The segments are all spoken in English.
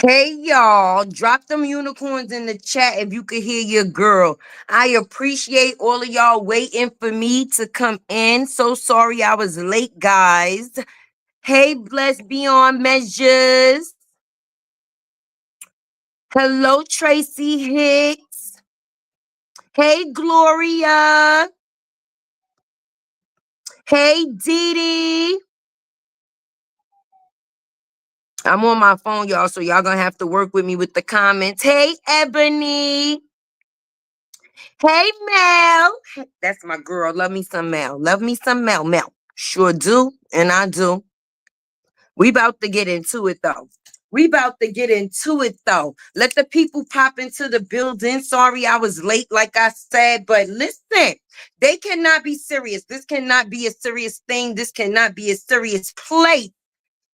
Hey y'all, drop them unicorns in the chat if you could hear your girl. I appreciate all of y'all waiting for me to come in. So sorry I was late, guys. Hey, blessed beyond measures. Hello, Tracy Hicks. Hey, Gloria. Hey, Dee Dee. I'm on my phone, y'all, so y'all gonna have to work with me with the comments. Hey, Ebony. Hey, Mel. That's my girl. Love me some Mel. Love me some Mel. Mel. Sure do. And I do. We about to get into it, though. We about to get into it, though. Let the people pop into the building. Sorry I was late, like I said. But listen, they cannot be serious. This cannot be a serious thing. This cannot be a serious place.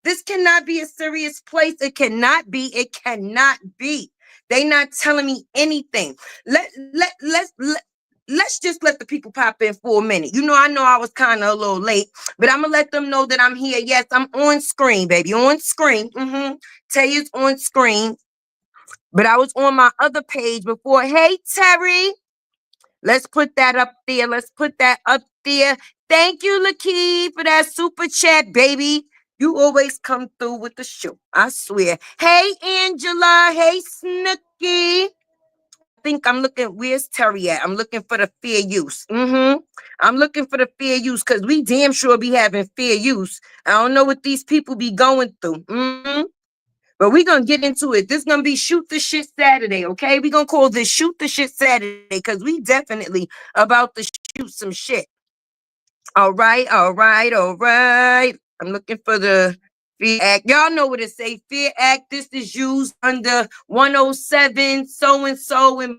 This cannot be a serious place. It cannot be. It cannot be. They not telling me anything. Let's just let the people pop in for a minute. I know I was kind of a little late, but I'm gonna let them know that I'm here. Yes, I'm on screen, baby. On screen. Taye's on screen. But I was on my other page before. Hey, Terry. Let's put that up there. Let's put that up there. Thank you, Lakeith, for that super chat, baby. You always come through with the show. I swear. Hey, Angela. Hey, Snooky. I think I'm looking. Where's Terry at? I'm looking for the fair use. I'm looking for the fair use because we damn sure be having fair use. I don't know what these people be going through. But we're going to get into it. This is going to be Shoot the Shit Saturday, okay? We're going to call this Shoot the Shit Saturday because we definitely about to shoot some shit. All right. I'm looking for the Fear Act. Y'all know what it say. Fear Act. This is used under 107, so-and-so, and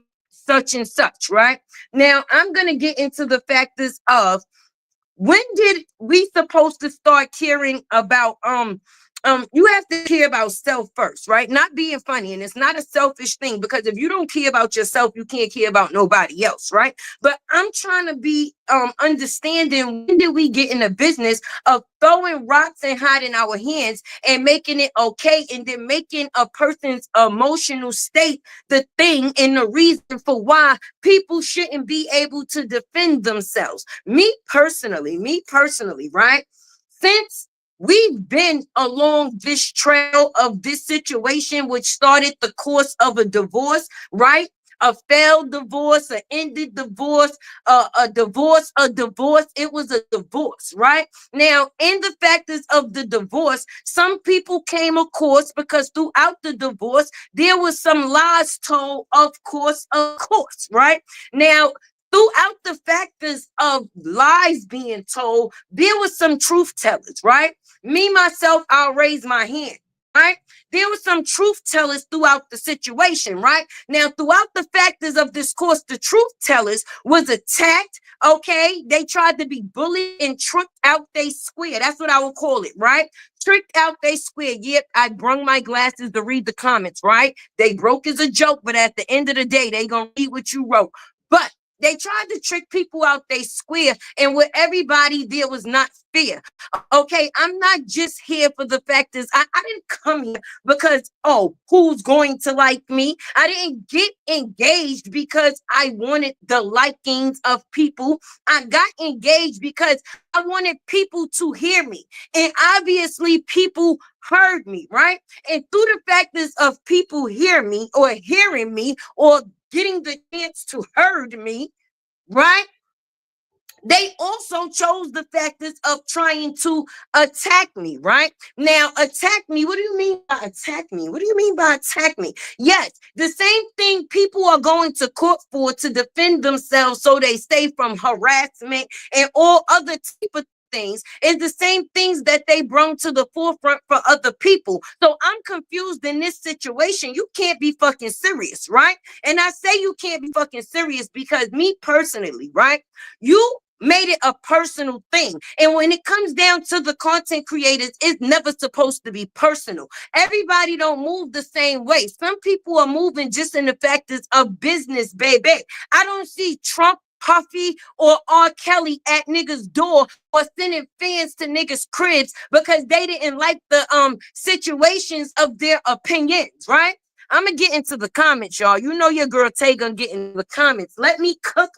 such, right? Now, I'm going to get into the factors of when did we supposed to start caring about you have to care about self first, right? Not being funny. And it's not a selfish thing because if you don't care about yourself, you can't care about nobody else, right? But I'm trying to be understanding, when did we get in the business of throwing rocks and hiding our hands and making it okay, and then making a person's emotional state the thing and the reason for why people shouldn't be able to defend themselves. Me personally, right? Since we've been along this trail of this situation, which started the course of a divorce, right? A failed divorce, an ended divorce, a divorce. It was a divorce, right? Now, in the factors of the divorce, some people came, of course, because throughout the divorce, there was some lies told, of course, right? Now, throughout the factors of lies being told, there was some truth tellers, right? Me, myself, I'll raise my hand, right? There were some truth tellers throughout the situation, right? Now, throughout the factors of this course, the truth tellers was attacked, okay? They tried to be bullied and tricked out they square. That's what I would call it, right? Tricked out they square. Yep, I brung my glasses to read the comments, right? They broke as a joke, but at the end of the day, they gonna read what you wrote. But they tried to trick people out they square, and with everybody, there was not fear. Okay, I'm not just here for the factors. I didn't come here because, who's going to like me? I didn't get engaged because I wanted the likings of people. I got engaged because I wanted people to hear me. And obviously, people heard me, right? And through the factors of people hearing me or getting the chance to heard me, right? They also chose the factors of trying to attack me, right? Now, attack me. What do you mean by attack me? What do you mean by attack me? Yes, the same thing people are going to court for to defend themselves so they stay from harassment and all other type of things is the same things that they brought to the forefront for other people. So I'm confused in this situation. You can't be fucking serious, right? And I say you can't be fucking serious because me personally, right? You made it a personal thing. And when it comes down to the content creators, it's never supposed to be personal. Everybody don't move the same way. Some people are moving just in the factors of business, baby. I don't see Trump Puffy or R. Kelly at niggas' door or sending fans to niggas' cribs because they didn't like the situations of their opinions, right? I'm gonna get into the comments, y'all. You know your girl Taye gonna get in the comments. Let me cook,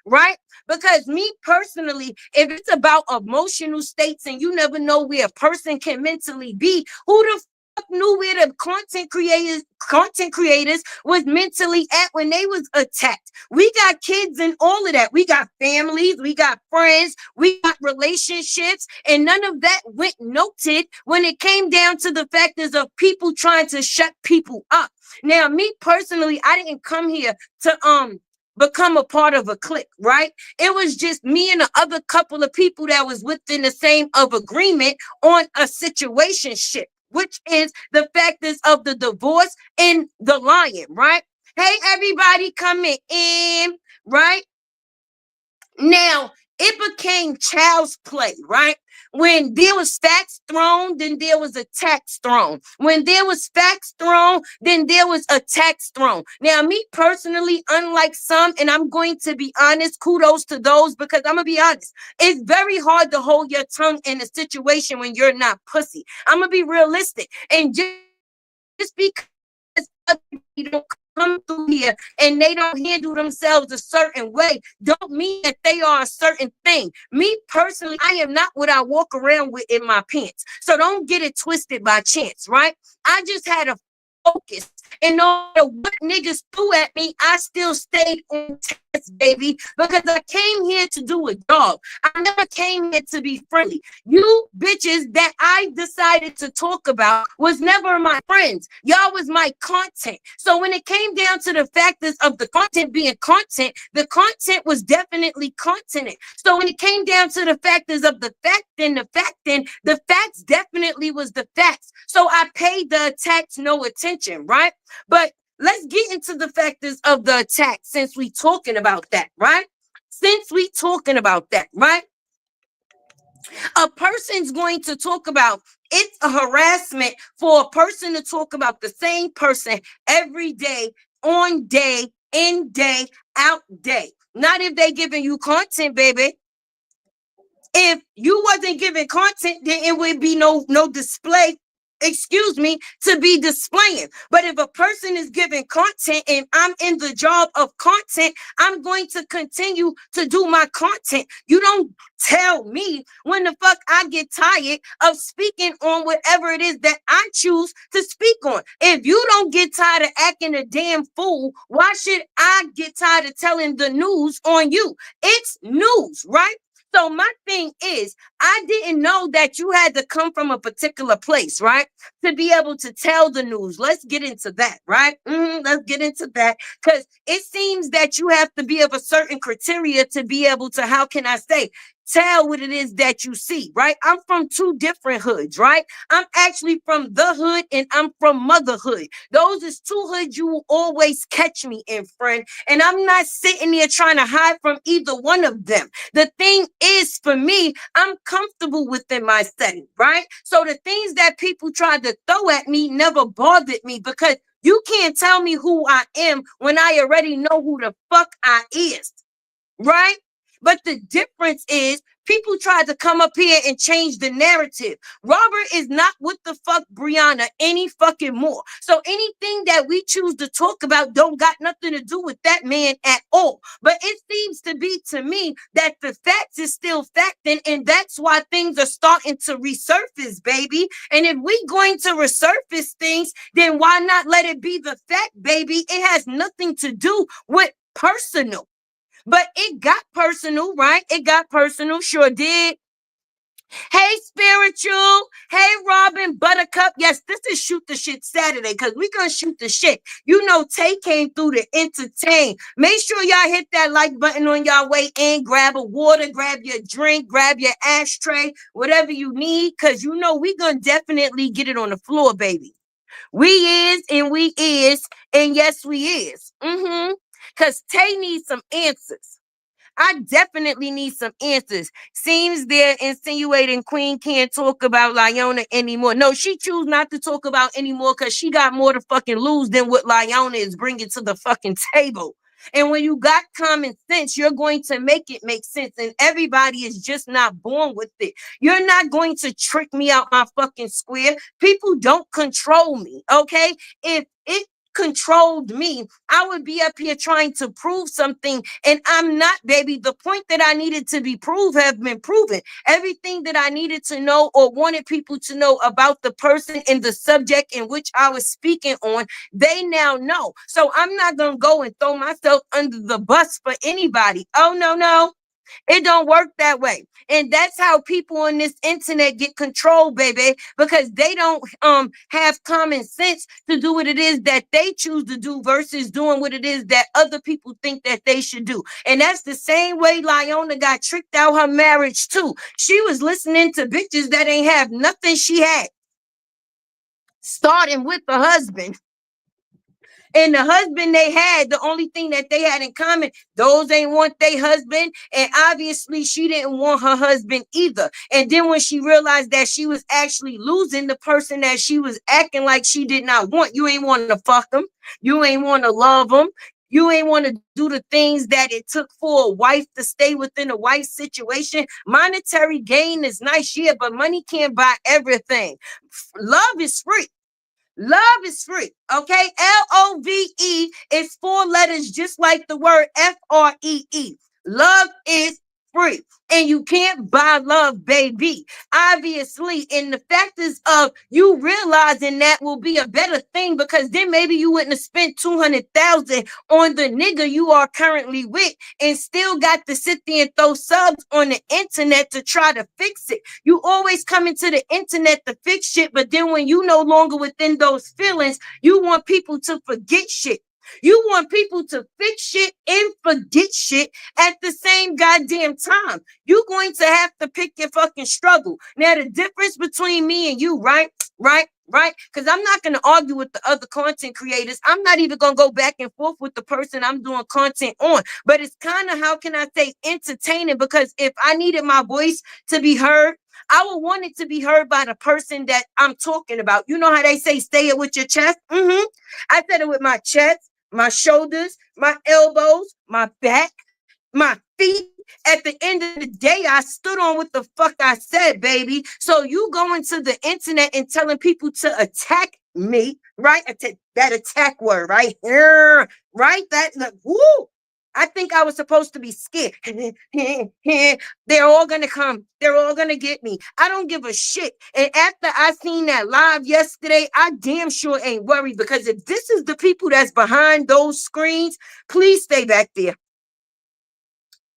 right? Because me personally, if it's about emotional states and you never know where a person can mentally be, who the knew where the content creators was mentally at when they was attacked? We got kids and all of that. We got families, we got friends, we got relationships, and none of that went noted when it came down to the factors of people trying to shut people up. Now, me personally, I didn't come here to become a part of a clique, right? It was just me and the other couple of people that was within the same of agreement on a situationship, which is the factors of the divorce and the lying, right? Hey, everybody coming in, right? Now, it became child's play, right? When there was facts thrown, then there was attacks thrown. When there was facts thrown, then there was attacks thrown. Now, me personally, unlike some, and I'm going to be honest, kudos to those, because I'm going to be honest, it's very hard to hold your tongue in a situation when you're not pussy. I'm going to be realistic. And just because other people don't come through here and they don't handle themselves a certain way, don't mean that they are a certain thing. Me personally, I am not what I walk around with in my pants. So don't get it twisted by chance, right? I just had a focus. And no matter what niggas threw at me, I still stayed on task, baby, because I came here to do a job. I never came here to be friendly. You bitches that I decided to talk about was never my friends. Y'all was my content. So when it came down to the factors of the content being content, the content was definitely contented. So when it came down to the factors of the the facts definitely was the facts. So I paid the attacks no attention, right? But let's get into the factors of the attack since we talking about that, right? Right? A person's going to talk about it's a harassment for a person to talk about the same person every day, on day, in day, out day. Not if they giving you content, baby. If you wasn't giving content, then it would be no display, to be displaying. But if a person is giving content and I'm in the job of content, I'm going to continue to do my content. You don't tell me when the fuck I get tired of speaking on whatever it is that I choose to speak on. If you don't get tired of acting a damn fool, why should I get tired of telling the news on you? It's news, right? So my thing is, I didn't know that you had to come from a particular place, right? To be able to tell the news. Let's get into that, right? Let's get into that. Because it seems that you have to be of a certain criteria to be able to, how can I say, tell what it is that you see, right? I'm from two different hoods, right? I'm actually from the hood and I'm from motherhood. Those is two hoods you will always catch me in, friend. And I'm not sitting there trying to hide from either one of them. The thing is, for me, I'm comfortable within my setting, right? So the things that people tried to throw at me never bothered me because you can't tell me who I am when I already know who the fuck I is, right? But the difference is people tried to come up here and change the narrative. Robert is not what the fuck Brianna any fucking more. So anything that we choose to talk about don't got nothing to do with that man at all. But it seems to be to me that the facts is still facting, and that's why things are starting to resurface, baby. And if we going to resurface things, then why not let it be the fact, baby? It has nothing to do with personal. But it got personal, right? It got personal, sure did. Hey, Spiritual. Hey, Robin, Buttercup. Yes, this is Shoot the Shit Saturday because we're going to shoot the shit. You know, Taye came through to entertain. Make sure y'all hit that like button on y'all way in. Grab a water, grab your drink, grab your ashtray, whatever you need, because you know we're going to definitely get it on the floor, baby. We is, and yes, we is. Because Taye needs some answers. I definitely need some answers. Seems they're insinuating Queen can't talk about Lyona anymore. No, she choose not to talk about anymore because she got more to fucking lose than what Lyona is bringing to the fucking table. And when you got common sense, you're going to make it make sense. And everybody is just not born with it. You're not going to trick me out my fucking square. People don't control me. Okay. If it controlled me, I would be up here trying to prove something, and I'm not, baby. The point that I needed to be proved have been proven. Everything that I needed to know or wanted people to know about the person and the subject in which I was speaking on, they now know. So I'm not gonna go and throw myself under the bus for anybody. Oh no, no. It don't work that way. And that's how people on this internet get controlled, baby, because they don't have common sense to do what it is that they choose to do versus doing what it is that other people think that they should do. And that's the same way Lyona got tricked out her marriage too. She was listening to bitches that ain't have nothing she had, starting with the husband. And the husband they had, the only thing that they had in common, those ain't want their husband. And obviously she didn't want her husband either. And then when she realized that she was actually losing the person that she was acting like she did not want, you ain't want to fuck them. You ain't want to love them. You ain't want to do the things that it took for a wife to stay within a wife situation. Monetary gain is nice, yeah, but money can't buy everything. Love is free. Love is free, okay? LOVE is 4 letters, just like the word FREE. Love is free, and you can't buy love, baby. Obviously, and the fact is of you realizing that will be a better thing, because then maybe you wouldn't have spent 200,000 on the nigga you are currently with and still got to sit there and throw subs on the internet to try to fix it. You always come into the internet to fix shit, but then when you no longer within those feelings, you want people to forget shit. You want people to fix shit and forget shit at the same goddamn time. You're going to have to pick your fucking struggle. Now, the difference between me and you, right? Because I'm not going to argue with the other content creators. I'm not even going to go back and forth with the person I'm doing content on. But it's kind of, how can I say, entertaining, because if I needed my voice to be heard, I would want it to be heard by the person that I'm talking about. You know how they say, say it with your chest? I said it with my chest, my shoulders, my elbows, my back, my feet. At the end of the day, I stood on what the fuck I said, baby. So you going to the internet and telling people to attack me, right? That attack word, right? Right? That, woo! I think I was supposed to be scared. They're all going to come. They're all going to get me. I don't give a shit. And after I seen that live yesterday, I damn sure ain't worried, because if this is the people that's behind those screens, please stay back there.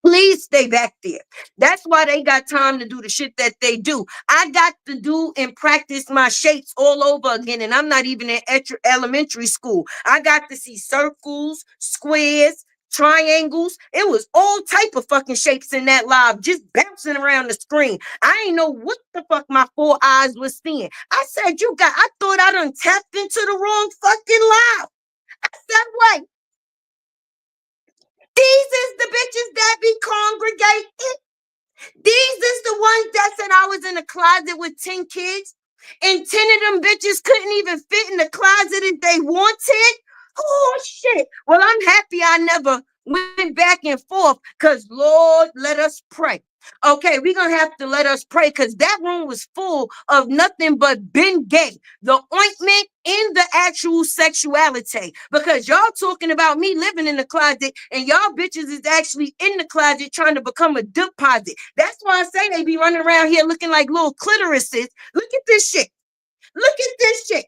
Please stay back there. That's why they got time to do the shit that they do. I got to do and practice my shapes all over again, and I'm not even in elementary school. I got to see circles, squares, triangles. It was all type of fucking shapes in that live, just bouncing around the screen. I ain't know what the fuck my 4 eyes was seeing. I said, I thought I done tapped into the wrong fucking live. I said, wait. These is the bitches that be congregating. These is the ones that said I was in a closet with 10 kids, and 10 of them bitches couldn't even fit in the closet if they wanted. Oh, shit. Well, I'm happy I never went back and forth, because Lord, let us pray. Okay, we're going to have to let us pray, because that room was full of nothing but Ben Gay, the ointment in the actual sexuality, because y'all talking about me living in the closet, and y'all bitches is actually in the closet trying to become a deposit. That's why I say they be running around here looking like little clitorises. Look at this shit. Look at this shit.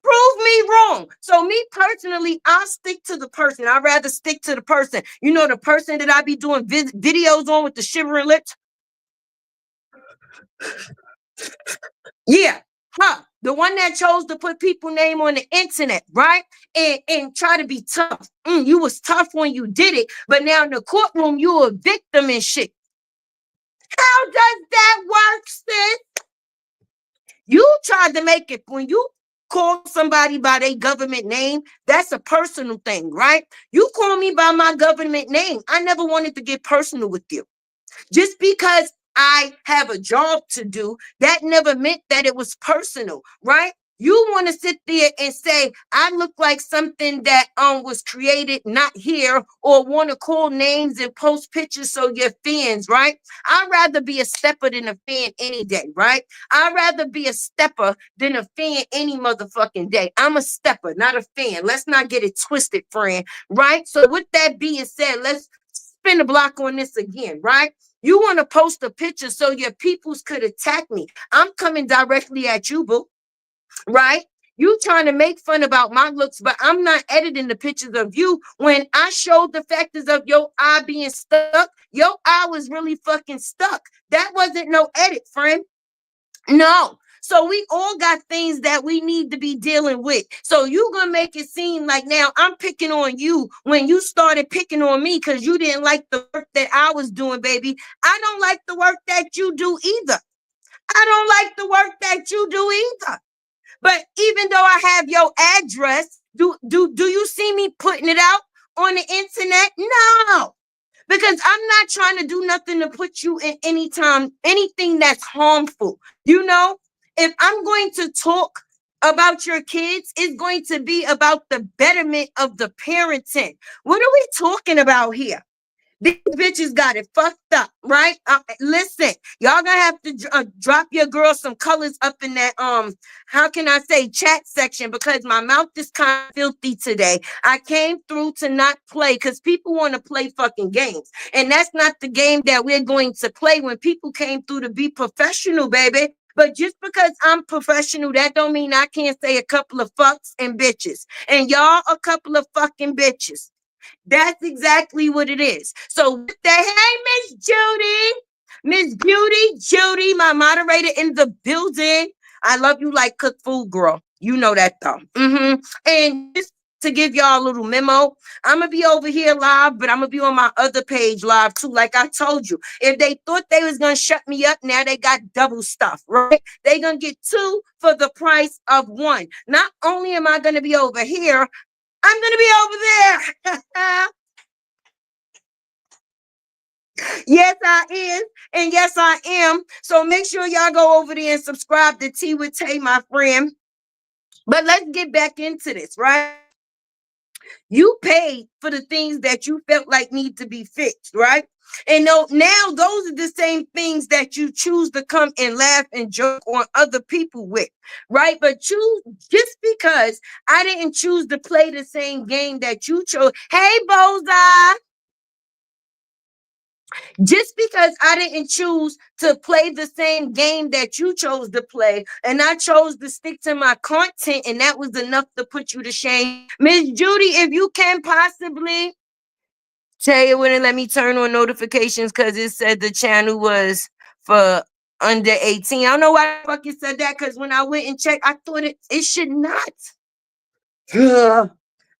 Prove me wrong. So me personally, I'll stick to the person. I'd rather stick to the person. You know, the person that I be doing videos on with the shivering lips? Yeah. The one that chose to put people's name on the internet, right? And try to be tough. You was tough when you did it, but now in the courtroom, you a victim and shit. How does that work, sis? You tried to make it when you call somebody by their government name. That's a personal thing, right? You call me by my government name. I never wanted to get personal with you. Just because I have a job to do, that never meant that it was personal, right? You want to sit there and say, I look like something that was created not here, or want to call names and post pictures so you're fans, right? I'd rather be a stepper than a fan any day, right? I'd rather be a stepper than a fan any motherfucking day. I'm a stepper, not a fan. Let's not get it twisted, friend, right? So with that being said, let's spin the block on this again, right? You want to post a picture so your peoples could attack me. I'm coming directly at you, boo, right? You trying to make fun about my looks, but I'm not editing the pictures of you. When I showed the factors of your eye being stuck, your eye was really fucking stuck. That wasn't no edit, friend. No. So we all got things that we need to be dealing with. So you gonna make it seem like now I'm picking on you when you started picking on me because you didn't like the work that I was doing, baby. I don't like the work that you do either. I don't like the work that you do either. But even though I have your address, do you see me putting it out on the internet? No. Because I'm not trying to do nothing to put you in anything that's harmful. You know, if I'm going to talk about your kids, it's going to be about the betterment of the parenting. What are we talking about here? These bitches got it fucked up, right? Listen, y'all gonna have to drop your girl some colors up in that how can I say, chat section, because my mouth is kind of filthy today. I came through to not play because people want to play fucking games, and that's not the game that we're going to play. When people came through to be professional, baby. But just because I'm professional, that don't mean I can't say a couple of fucks and bitches. And y'all a couple of fucking bitches. That's exactly what it is. So with that, hey, Miss Judy, Miss Beauty, Judy, my moderator in the building. I love you like cook food, girl. You know that though. And just to give y'all a little memo, I'm gonna be over here live, but I'm gonna be on my other page live too. Like I told you, if they thought they was gonna shut me up, now they got double stuff, right? They gonna get two for the price of one. Not only am I gonna be over here, I'm going to be over there. Yes, I am. And yes, I am. So make sure y'all go over there and subscribe to Tea with Taye, my friend. But let's get back into this, right? You paid for the things that you felt like need to be fixed, right? And now those are the same things that you choose to come and laugh and joke on other people with, right? But you, just because I didn't choose to play the same game that you chose. Hey, Boza. Just because I didn't choose to play the same game that you chose to play, and I chose to stick to my content, and that was enough to put you to shame. Miss Judy, if you can possibly, Taye wouldn't let me turn on notifications because it said the channel was for under 18. I don't know why the fuck it said that, because when I went and checked, I thought it should not.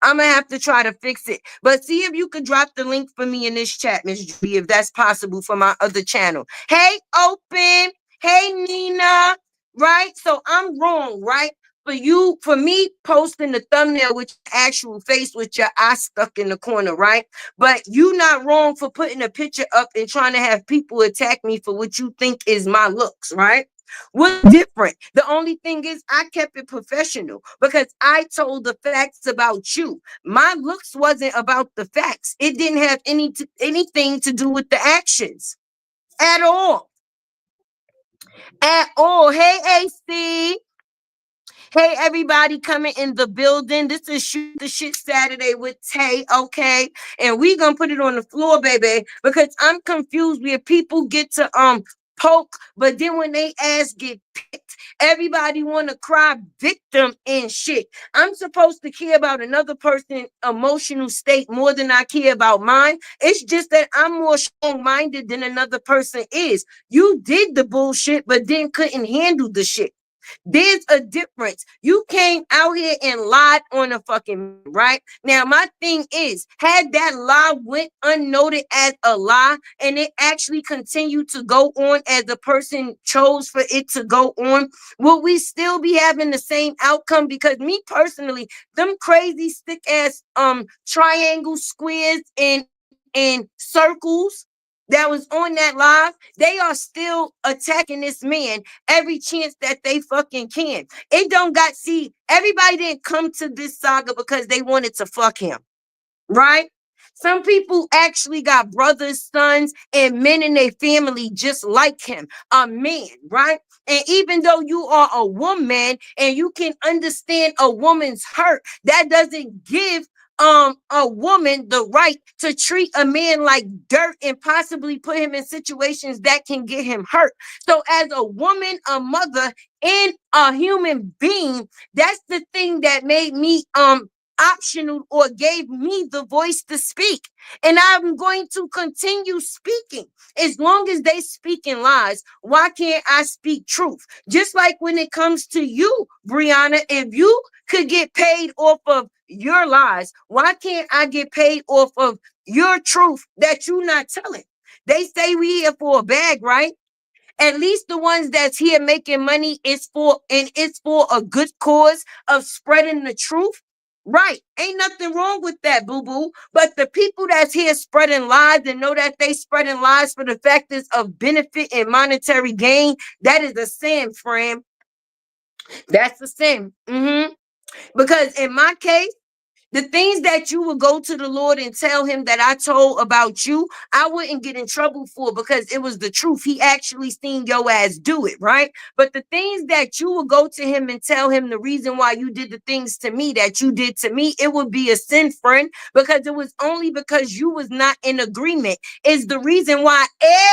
I'm gonna have to try to fix it. But see if you could drop the link for me in this chat, Miss Judy, if that's possible, for my other channel. Hey, Open. Hey, Nina. Right? So I'm wrong, right? For me posting the thumbnail with your actual face with your eye stuck in the corner, right? But you not wrong for putting a picture up and trying to have people attack me for what you think is my looks, right? What's different? The only thing is I kept it professional because I told the facts about you. My looks wasn't about the facts. It didn't have anything to do with the actions at all. At all. Hey, AC. Hey, everybody coming in the building. This is Shoot the Shit Saturday with Taye, okay? And we gonna put it on the floor, baby, because I'm confused where people get to poke, but then when they ass get picked, everybody want to cry victim and shit. I'm supposed to care about another person's emotional state more than I care about mine. It's just that I'm more strong-minded than another person is. You did the bullshit, but then couldn't handle the shit. There's a difference. You came out here and lied on a fucking right. Now, my thing is, had that lie went unnoted as a lie and it actually continued to go on as the person chose for it to go on, will we still be having the same outcome? Because me personally, them crazy stick ass triangles, squares, and circles, that was on that live, they are still attacking this man every chance that they fucking can. It don't got, see, everybody didn't come to this saga because they wanted to fuck him, right? Some people actually got brothers, sons, and men in their family just like him, a man, right? And even though you are a woman and you can understand a woman's hurt, that doesn't give a woman the right to treat a man like dirt and possibly put him in situations that can get him hurt. So as a woman, a mother, and a human being, that's the thing that made me optional or gave me the voice to speak. And I'm going to continue speaking. As long as they speak in lies, why can't I speak truth? Just like when it comes to you, Brianna, if you could get paid off of your lies, why can't I get paid off of your truth that you're not telling? They say we here for a bag, right? At least the ones that's here making money is for, and it's for a good cause of spreading the truth. Right. Ain't nothing wrong with that, boo-boo. But the people that's here spreading lies and know that they spreading lies for the factors of benefit and monetary gain, that is a sin, friend. That's a sin. Because in my case, the things that you would go to the Lord and tell him that I told about you, I wouldn't get in trouble for, because it was the truth. He actually seen your ass do it, right? But the things that you would go to him and tell him the reason why you did the things to me that you did to me, it would be a sin, friend, because it was only because you was not in agreement. Is the reason why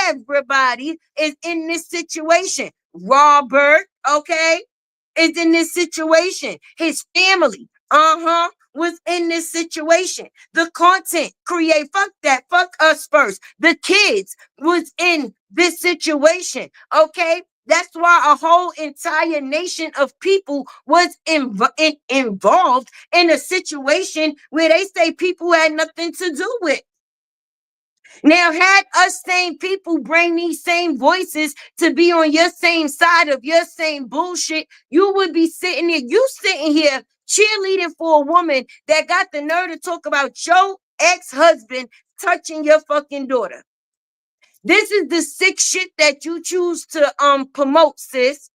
everybody is in this situation. Robert, okay, is in this situation. His family, was in this situation. The content create, fuck that, fuck us first. The kids was in this situation, okay? That's why a whole entire nation of people was involved in a situation where they say people had nothing to do with. Now, had us same people bring these same voices to be on your same side of your same bullshit, you would be sitting here, cheerleading for a woman that got the nerve to talk about your ex-husband touching your fucking daughter. This is the sick shit that you choose to promote, sis.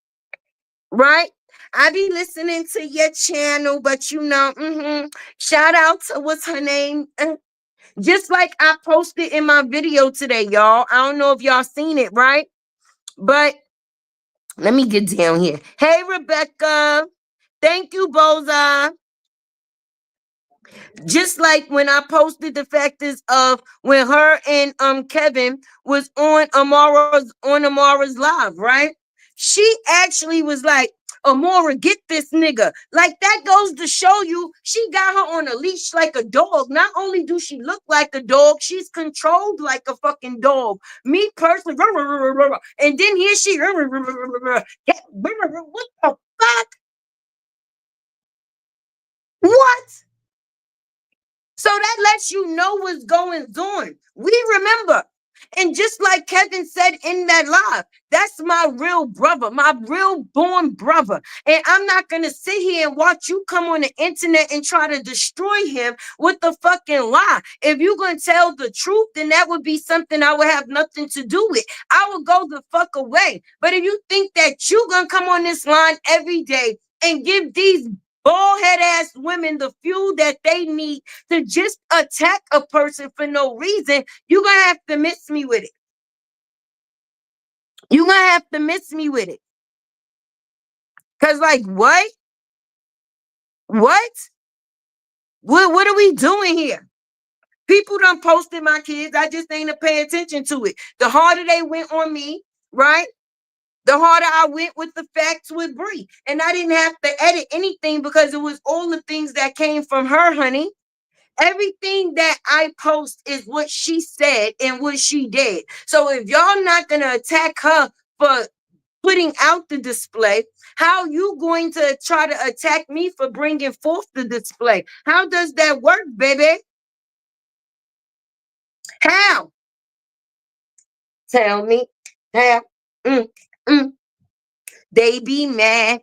Right? I be listening to your channel, but shout out to what's her name? Just like I posted in my video today, y'all. I don't know if y'all seen it, right? But let me get down here. Hey, Rebecca. Thank you, Boza. Just like when I posted the factors of when her and Kevin was on Amara's live, right? She actually was like, Amora, get this nigga. Like, that goes to show you she got her on a leash like a dog. Not only do she look like a dog, she's controlled like a fucking dog. Me personally, and then here she, what the fuck? What? So that lets you know what's going on. We remember. And just like Kevin said in that live, that's my real brother, my real born brother. And I'm not going to sit here and watch you come on the internet and try to destroy him with the fucking lie. If you're going to tell the truth, then that would be something I would have nothing to do with. I would go the fuck away. But if you think that you're going to come on this line every day and give these bald head ass women the fuel that they need to just attack a person for no reason, you're gonna have to miss me with it. You're gonna have to miss me with it. Cause like what? What are we doing here? People done posted my kids. I just ain't to pay attention to it. The harder they went on me, right? The harder I went with the facts with Bree. And I didn't have to edit anything because it was all the things that came from her, honey. Everything that I post is what she said and what she did. So if y'all not going to attack her for putting out the display, how you going to try to attack me for bringing forth the display? How does that work, baby? How? Tell me. How? They be mad,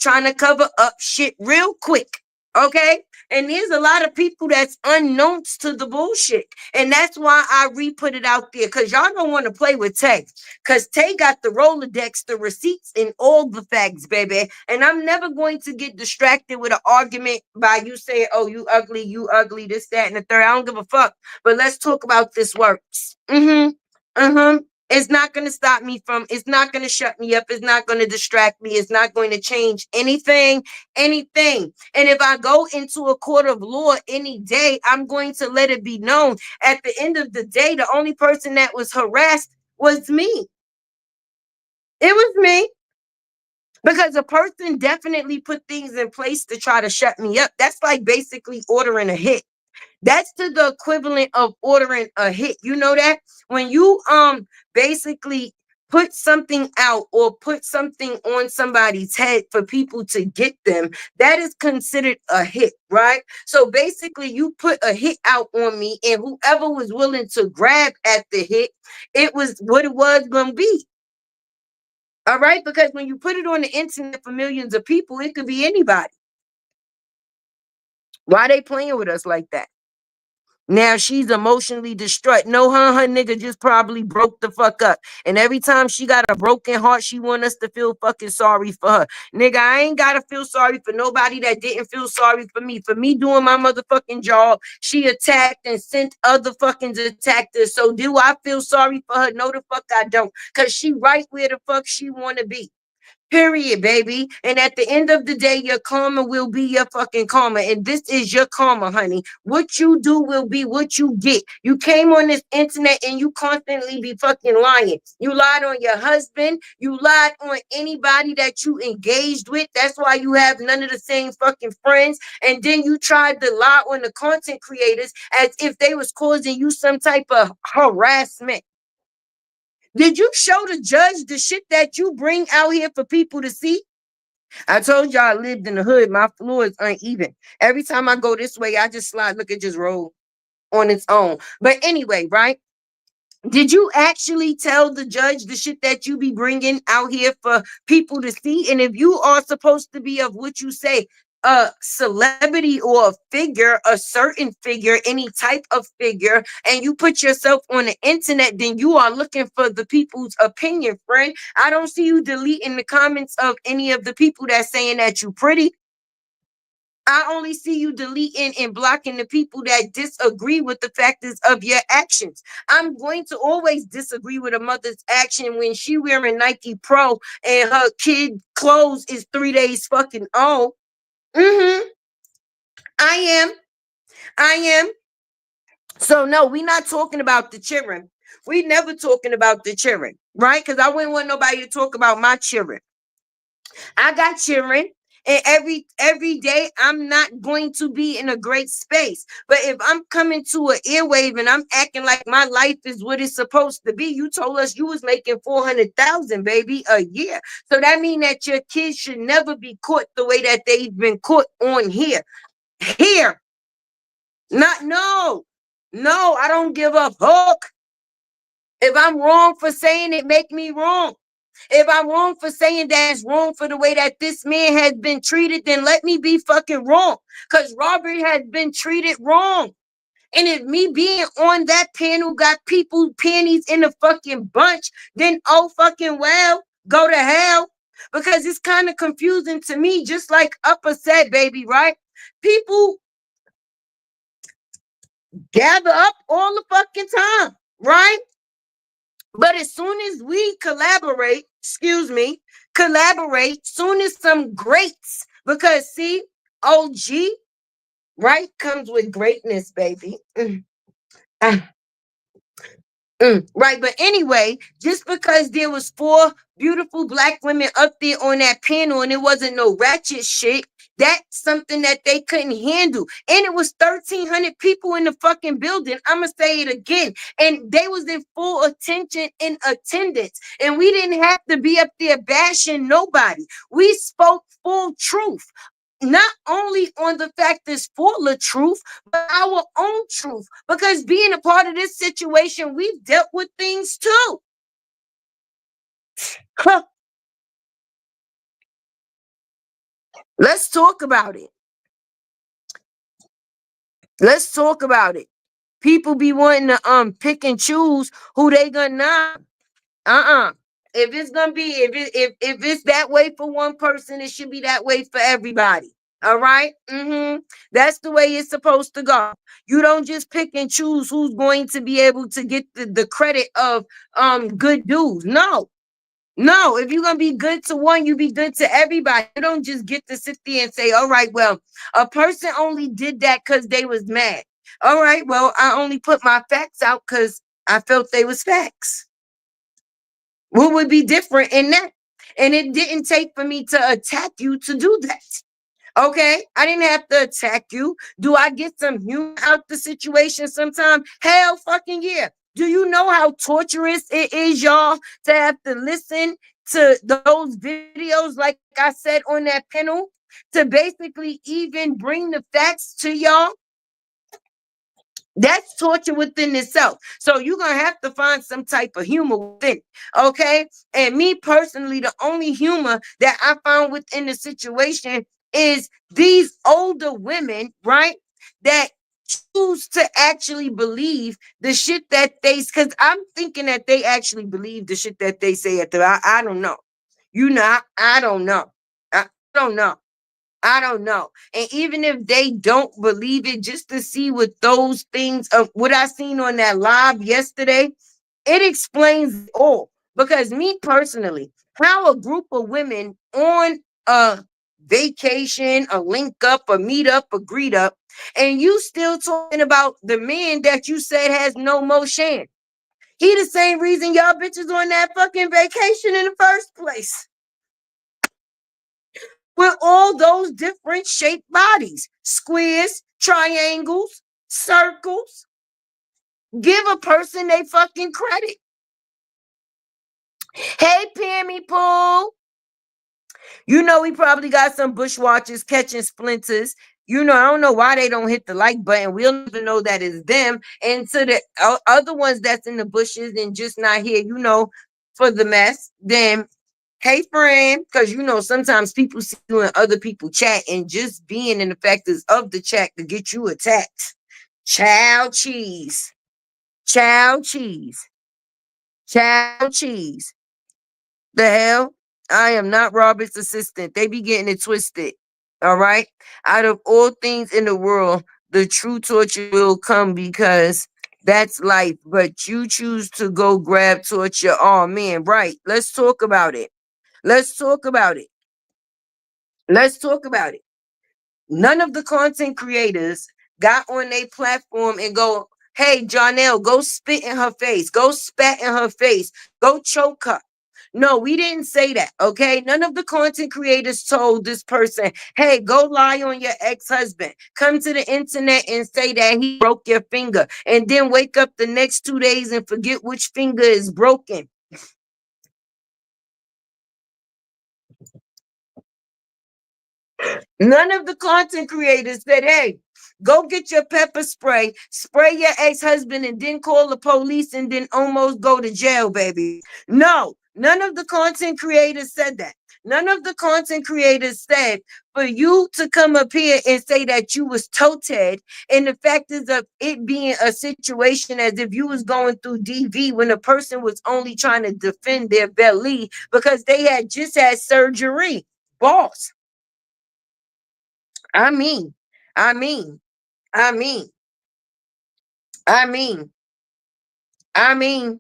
trying to cover up shit real quick. Okay? And there's a lot of people that's unknown to the bullshit. And that's why I re-put it out there. Because y'all don't want to play with Taye. Because Taye got the Rolodex, the receipts, and all the facts, baby. And I'm never going to get distracted with an argument by you saying, oh, you ugly, this, that, and the third. I don't give a fuck. But let's talk about this works. It's not going to stop me from, it's not going to shut me up. It's not going to distract me. It's not going to change anything. And if I go into a court of law any day, I'm going to let it be known at the end of the day, the only person that was harassed was me. It was me. Because a person definitely put things in place to try to shut me up. That's like basically ordering a hit. That's to the equivalent of ordering a hit. You know that? When you basically put something out or put something on somebody's head for people to get them, that is considered a hit, right? So basically you put a hit out on me, and whoever was willing to grab at the hit, it was what it was gonna be. All right, because when you put it on the internet for millions of people, it could be anybody. Why they playing with us like that? Now she's emotionally distraught. No, her nigga just probably broke the fuck up. And every time she got a broken heart, she want us to feel fucking sorry for her. Nigga, I ain't gotta feel sorry for nobody that didn't feel sorry for me. For me doing my motherfucking job, she attacked and sent other fucking attackers. So do I feel sorry for her? No, the fuck I don't. Cause she right where the fuck she wanna be. Period, baby. And at the end of the day, your karma will be your fucking karma. And this is your karma, honey. What you do will be what you get. You came on this internet and you constantly be fucking lying. You lied on your husband. You lied on anybody that you engaged with. That's why you have none of the same fucking friends. And then you tried to lie on the content creators as if they was causing you some type of harassment. Did you show the judge the shit that you bring out here for people to see? I told y'all I lived in the hood. My floor is uneven. Every time I go this way, I just slide. Look, it just roll on its own. But anyway, right? Did you actually tell the judge the shit that you be bringing out here for people to see? And if you are supposed to be of what you say, a celebrity or a figure, a certain figure, any type of figure, and you put yourself on the internet, then you are looking for the people's opinion, friend. I don't see you deleting the comments of any of the people that's saying that you pretty. I only see you deleting and blocking the people that disagree with the factors of your actions. I'm going to always disagree with a mother's action when she wearing Nike Pro and her kid clothes is 3 days fucking old. Mm-hmm. I am. I am. So no, we not talking about the children. We never talking about the children, right? Because I wouldn't want nobody to talk about my children. I got children. And every day I'm not going to be in a great space. But if I'm coming to an airwave and I'm acting like my life is what it's supposed to be, you told us you was making 400,000, baby, a year. So that means that your kids should never be caught the way that they've been caught on here. Here. Not no. No, I don't give a fuck. If I'm wrong for saying it, make me wrong. If I'm wrong for saying that it's wrong for the way that this man has been treated, then let me be fucking wrong. Because Robert has been treated wrong. And if me being on that panel got people panties in a fucking bunch, then oh fucking well, go to hell. Because it's kind of confusing to me, just like Upper said, baby, right? People gather up all the fucking time, right? But as soon as we collaborate, soon as some greats, because see, OG, right, comes with greatness, baby. Ah, right, but anyway, just because there was 4 beautiful black women up there on that panel and it wasn't no ratchet shit, that's something that they couldn't handle. And it was 1,300 people in the fucking building. I'm gonna say it again. And they was in full attention and attendance. And we didn't have to be up there bashing nobody. We spoke full truth. Not only on the fact that's for the truth, but our own truth. Because being a part of this situation, we've dealt with things too. Let's talk about it. Let's talk about it. People be wanting to pick and choose who they gonna if it's gonna be if it's that way for one person, it should be that way for everybody. All right. That's the way it's supposed to go. You don't just pick and choose who's going to be able to get the credit of good dudes. No. No, if you're gonna be good to one, you be good to everybody. You don't just get to sit there and say, all right, well, a person only did that because they was mad. All right, well, I only put my facts out because I felt they was facts. What would be different in that? And it didn't take for me to attack you to do that. Okay, I didn't have to attack you. Do I get some humor out the situation sometimes? Hell fucking yeah. Do you know how torturous it is, y'all, to have to listen to those videos, like I said on that panel, to basically even bring the facts to y'all? That's torture within itself. So you're going to have to find some type of humor within it, okay? And me personally, the only humor that I found within the situation is these older women, right, that choose to actually believe the shit that they, because I'm thinking that they actually believe the shit that they say at the, I don't know. You know, I don't know. I don't know. I don't know. And even if they don't believe it, just to see what those things of what I seen on that live yesterday, it explains it all. Because me personally, how a group of women on a vacation, a link up, a meet up, a greet up, and you still talking about the man that you said has no motion. He the same reason y'all bitches on that fucking vacation in the first place. With all those different shaped bodies, squares, triangles, circles. Give a person they fucking credit. Hey, Pammy Pooh. You know, we probably got some bushwatchers catching splinters. You know, I don't know why they don't hit the like button. We'll never know that it's them. And to the other ones that's in the bushes and just not here, you know, for the mess, then hey, friend, because you know sometimes people see you and other people chat, and just being in the factors of the chat to get you attacked. Child cheese, child cheese, child cheese. The hell? I am not Robert's assistant. They be getting it twisted. All right. Out of all things in the world, the true torture will come because that's life. But you choose to go grab torture. Oh man, right. Let's talk about it. Let's talk about it. Let's talk about it. None of the content creators got on their platform and go, hey, Jonelle, go spit in her face, go spat in her face, go choke her. No, we didn't say that, okay? None of the content creators told this person, hey, go lie on your ex-husband. Come to the internet and say that he broke your finger and then wake up the next 2 days and forget which finger is broken. None of the content creators said, hey, go get your pepper spray, spray your ex-husband, and then call the police and then almost go to jail, baby. No, none of the content creators said that. None of the content creators said for you to come up here and say that you was toted, and the fact is of it being a situation as if you was going through DV when a person was only trying to defend their belly because they had just had surgery. Boss. I mean, I mean, I mean, I mean, I mean,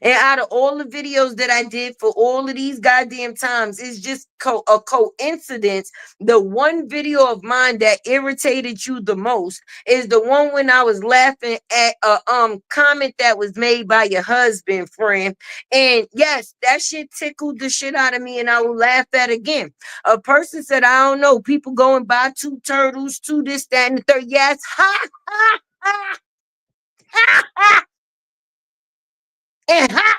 and out of all the videos that I did for all of these goddamn times, it's just a coincidence. The one video of mine that irritated you the most is the one when I was laughing at a comment that was made by your husband, friend. And yes, that shit tickled the shit out of me, and I will laugh at again. A person said, I don't know, people go and buy 2 turtles, 2 this, that, and the third. Yes, ha, ha, ha, ha, ha, and ha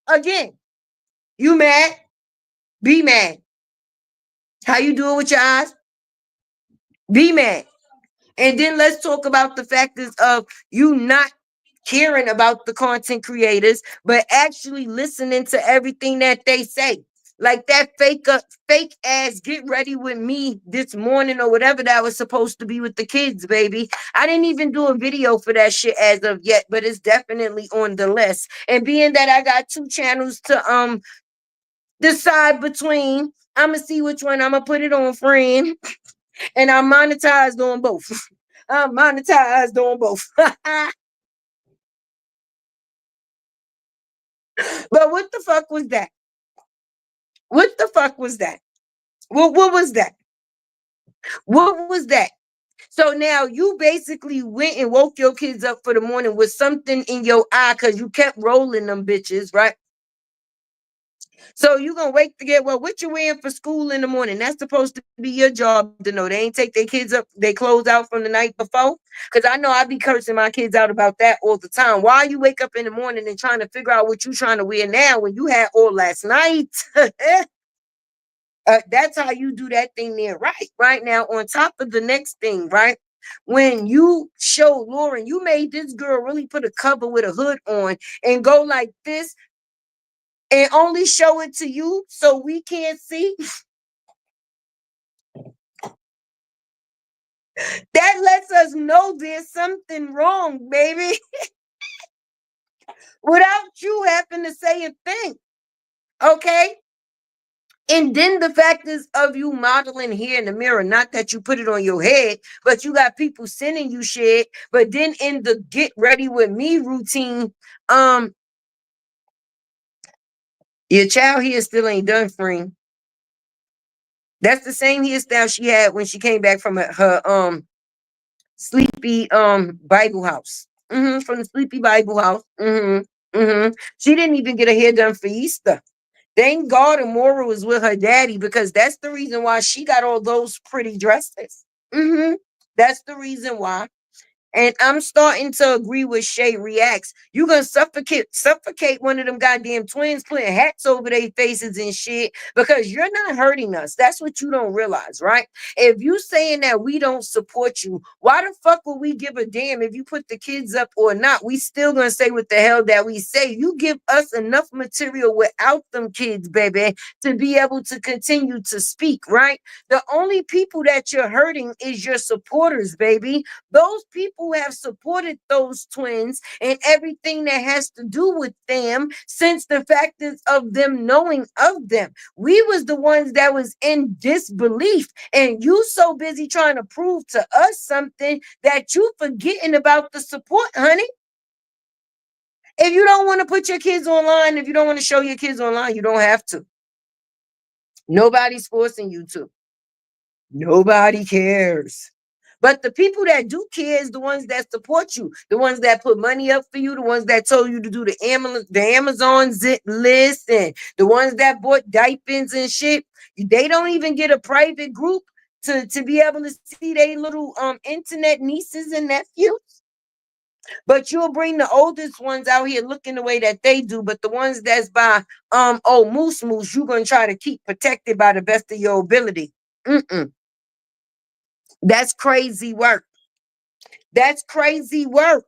again. You mad? Be mad. How you do it with your eyes? Be mad. And then let's talk about the factors of you not caring about the content creators, but actually listening to everything that they say. Like that fake ass get ready with me this morning or whatever that was supposed to be with the kids, baby. I didn't even do a video for that shit as of yet, but it's definitely on the list. And being that I got 2 channels to decide between, I'ma see which one I'ma put it on, friend. And I'm monetized on both. I'm monetized on both. But what the fuck was that? What the fuck was that? What was that? What was that? So now you basically went and woke your kids up for the morning with something in your eye because you kept rolling them bitches, right? So you gonna wait to get, well, what you wearing for school in the morning? That's supposed to be your job to know. They ain't take their kids up, they clothes out from the night before. Cause I know I be cursing my kids out about that all the time. Why you wake up in the morning and trying to figure out what you trying to wear now when you had all last night? That's how you do that thing there, right now. On top of the next thing, right? When you show Lauren, you made this girl really put a cover with a hood on and go like this and only show it to you so we can't see. That lets us know there's something wrong, baby, without you having to say a thing. Okay. And then the fact is of you modeling here in the mirror, not that you put it on your head, but you got people sending you shit. But then in the get ready with me routine, your child here still ain't done, friend. That's the same hairstyle she had when she came back from her sleepy Bible house. From the sleepy Bible house. She didn't even get her hair done for Easter. Thank God Amora was with her daddy because that's the reason why she got all those pretty dresses. That's the reason why. And I'm starting to agree with Shay Reacts. You gonna suffocate one of them goddamn twins putting hats over their faces and shit because you're not hurting us. That's what you don't realize, right? If you saying that we don't support you, why the fuck would we give a damn if you put the kids up or not? We still gonna say what the hell that we say. You give us enough material without them kids, baby, to be able to continue to speak, right? The only people that you're hurting is your supporters, baby. Those people have supported those twins and everything that has to do with them since the fact is of them knowing of them. We was the ones that was in disbelief, and you so busy trying to prove to us something that you forgetting about the support, honey. If you don't want to put your kids online, if you don't want to show your kids online, you don't have to. Nobody's forcing you to. Nobody cares. But the people that do care is the ones that support you, the ones that put money up for you, the ones that told you to do the Amazon zip list, and the ones that bought diapers and shit. They don't even get a private group to be able to see their little internet nieces and nephews. But you'll bring the oldest ones out here looking the way that they do. But the ones that's by moose, you're gonna try to keep protected by the best of your ability. That's crazy work. That's crazy work.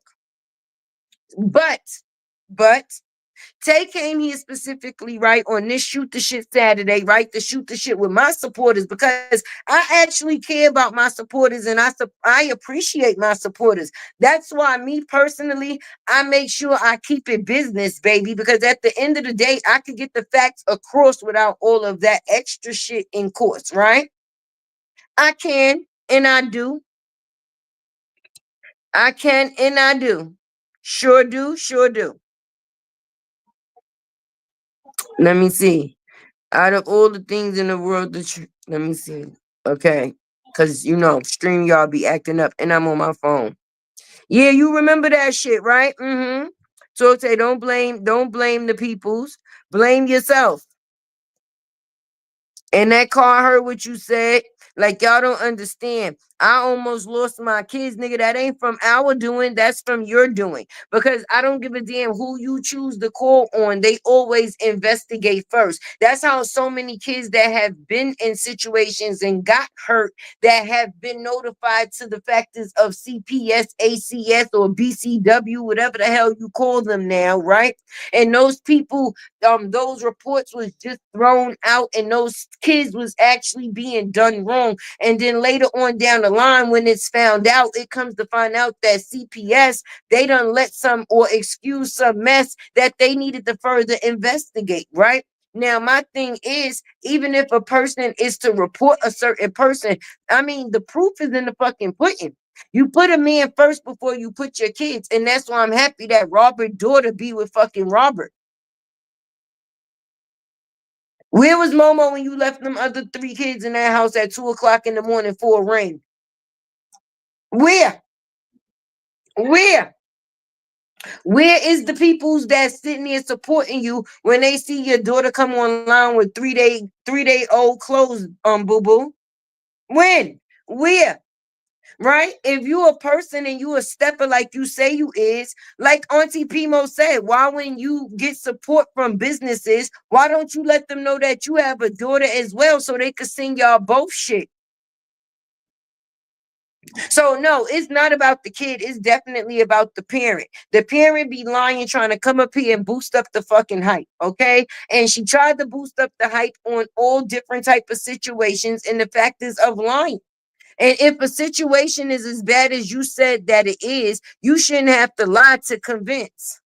But Tay came here specifically, right, on this shoot the shit Saturday, right, to shoot the shit with my supporters because I actually care about my supporters and I appreciate my supporters. That's why me personally, I make sure I keep it business, baby, because at the end of the day, I could get the facts across without all of that extra shit in courts, right? I can and I do. I can and I do. Sure do, sure do. Let me see. Out of all the things in the world that let me see. Okay. Cause stream y'all be acting up and I'm on my phone. Yeah, you remember that shit, right? So say don't blame the peoples. Blame yourself. And that car heard what you said. Like y'all don't understand. I almost lost my kids, nigga. That ain't from our doing. That's from your doing. Because I don't give a damn who you choose to call on. They always investigate first. That's how so many kids that have been in situations and got hurt that have been notified to the factors of CPS, ACS, or BCW, whatever the hell you call them now, right? And those people those reports was just thrown out and those kids was actually being done wrong. And then later on down the line, when it's found out, it comes to find out that CPS, they done let some or excuse some mess that they needed to further investigate, right? Now, my thing is, even if a person is to report a certain person, I mean, the proof is in the fucking pudding. You put a man first before you put your kids. And that's why I'm happy that Robert's daughter be with fucking Robert. Where was Momo when you left them other 3 kids in that house at 2 o'clock in the morning for a rain? Where? Where? Where is the peoples that's sitting there supporting you when they see your daughter come online with 3-day old clothes, boo boo? When? Where? Right? If you a person and you a stepper like you say you is, like Auntie Pimo said, why when you get support from businesses, why don't you let them know that you have a daughter as well so they could sing y'all both shit? So no, it's not about the kid. It's definitely about the parent. The parent be lying, trying to come up here and boost up the fucking hype. Okay. And she tried to boost up the hype on all different type of situations. And the fact is of lying. And if a situation is as bad as you said that it is, you shouldn't have to lie to convince.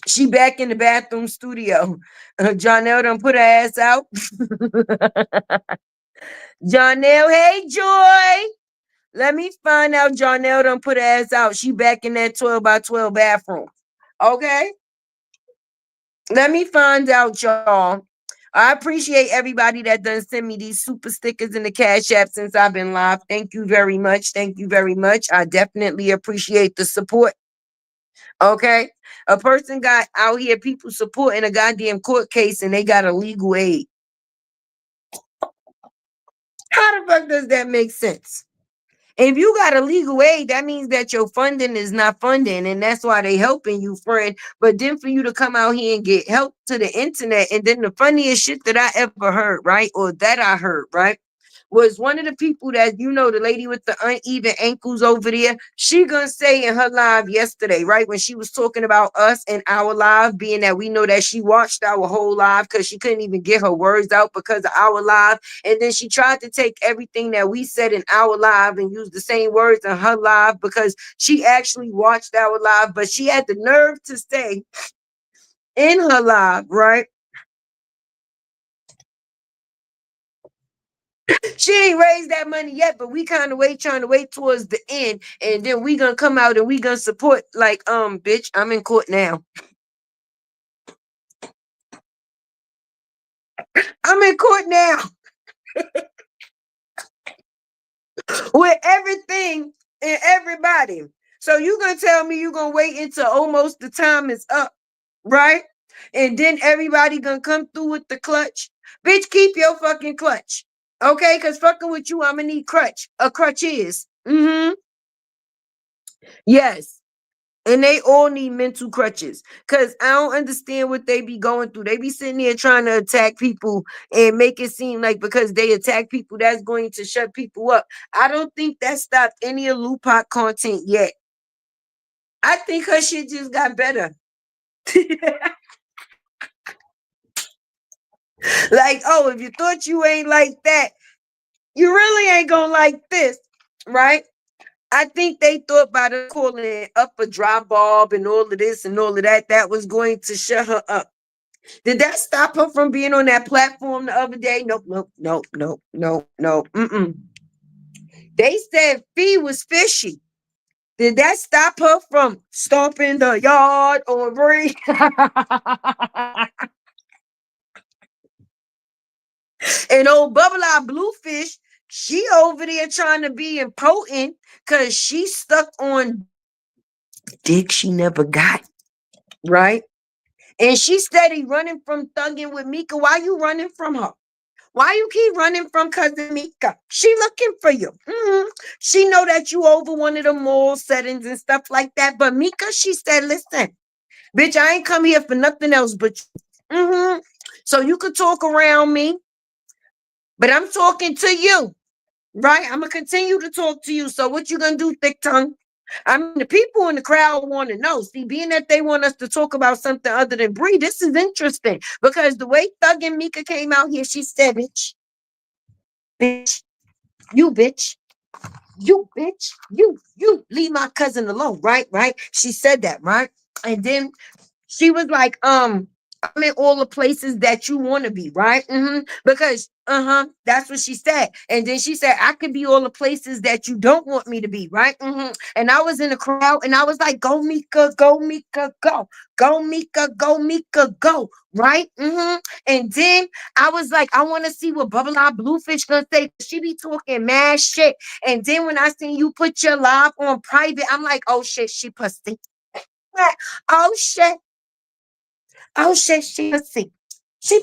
She back in the bathroom studio. Jonelle done put her ass out. Jonelle, hey Joy. Let me find out Jonelle done put her ass out. She back in that 12 by 12 bathroom. Okay? Let me find out, y'all. I appreciate everybody that done send me these super stickers in the Cash App since I've been live. Thank you very much. Thank you very much. I definitely appreciate the support. Okay? A person got out here, people supporting a goddamn court case and they got a legal aid. How the fuck does that make sense? If you got a legal aid, that means that your funding is not funding, and that's why they helping you, friend. But then for you to come out here and get help to the internet, and then the funniest shit that I ever heard, right, or that I heard, right, was one of the people that, you know, the lady with the uneven ankles over there. She gonna say in her live yesterday, right, when she was talking about us and our live, being that we know that she watched our whole live because she couldn't even get her words out because of our live. And then she tried to take everything that we said in our live and use the same words in her live because she actually watched our live, but she had the nerve to say in her live, right? She ain't raised that money yet, but we kind of trying to wait towards the end, and then we gonna come out and we gonna support. Like, bitch, I'm in court now. I'm in court now with everything and everybody. So you gonna tell me you gonna wait until almost the time is up, right? And then everybody gonna come through with the clutch. Bitch, keep your fucking clutch. Okay, because fucking with you, I'm gonna need crutch. A crutch is. Yes. And they all need mental crutches. Cause I don't understand what they be going through. They be sitting there trying to attack people and make it seem like because they attack people, that's going to shut people up. I don't think that stopped any of Lupac content yet. I think her shit just got better. Like, oh, if you thought you ain't like that, you really ain't gonna like this, right? I think they thought by the calling it up a drop bulb and all of this and all of that, that was going to shut her up. Did that stop her from being on that platform the other day? Nope, nope, nope, nope, nope, nope. They said Fee was fishy. Did that stop her from stomping the yard or Bree? And old Bubble Eye Bluefish, she over there trying to be impotent because she stuck on dick she never got, right? And she steady running from thugging with Mika. Why you running from her? Why you keep running from cousin Mika? She looking for you. She know that you over one of the mall settings and stuff like that. But Mika, she said, listen, bitch, I ain't come here for nothing else but you. So you could talk around me, but I'm talking to you, right? I'm going to continue to talk to you. So what you going to do, thick tongue? I mean, the people in the crowd want to know. See, being that they want us to talk about something other than Bree, this is interesting because the way Thug and Mika came out here, she said, bitch, you bitch. You leave my cousin alone, right? Right. She said that, right? And then she was like, I'm in all the places that you want to be, right? Because that's what she said. And then she said, I could be all the places that you don't want me to be, right? And I was in the crowd and I was like, go Mika, go Mika, go. Go Mika, go Mika, go. Right? And then I was like, I want to see what Bubble Eye Bluefish gonna say. She be talking mad shit. And then when I seen you put your live on private, I'm like, oh shit, she pussy. Oh shit. Oh shit, she pussy. She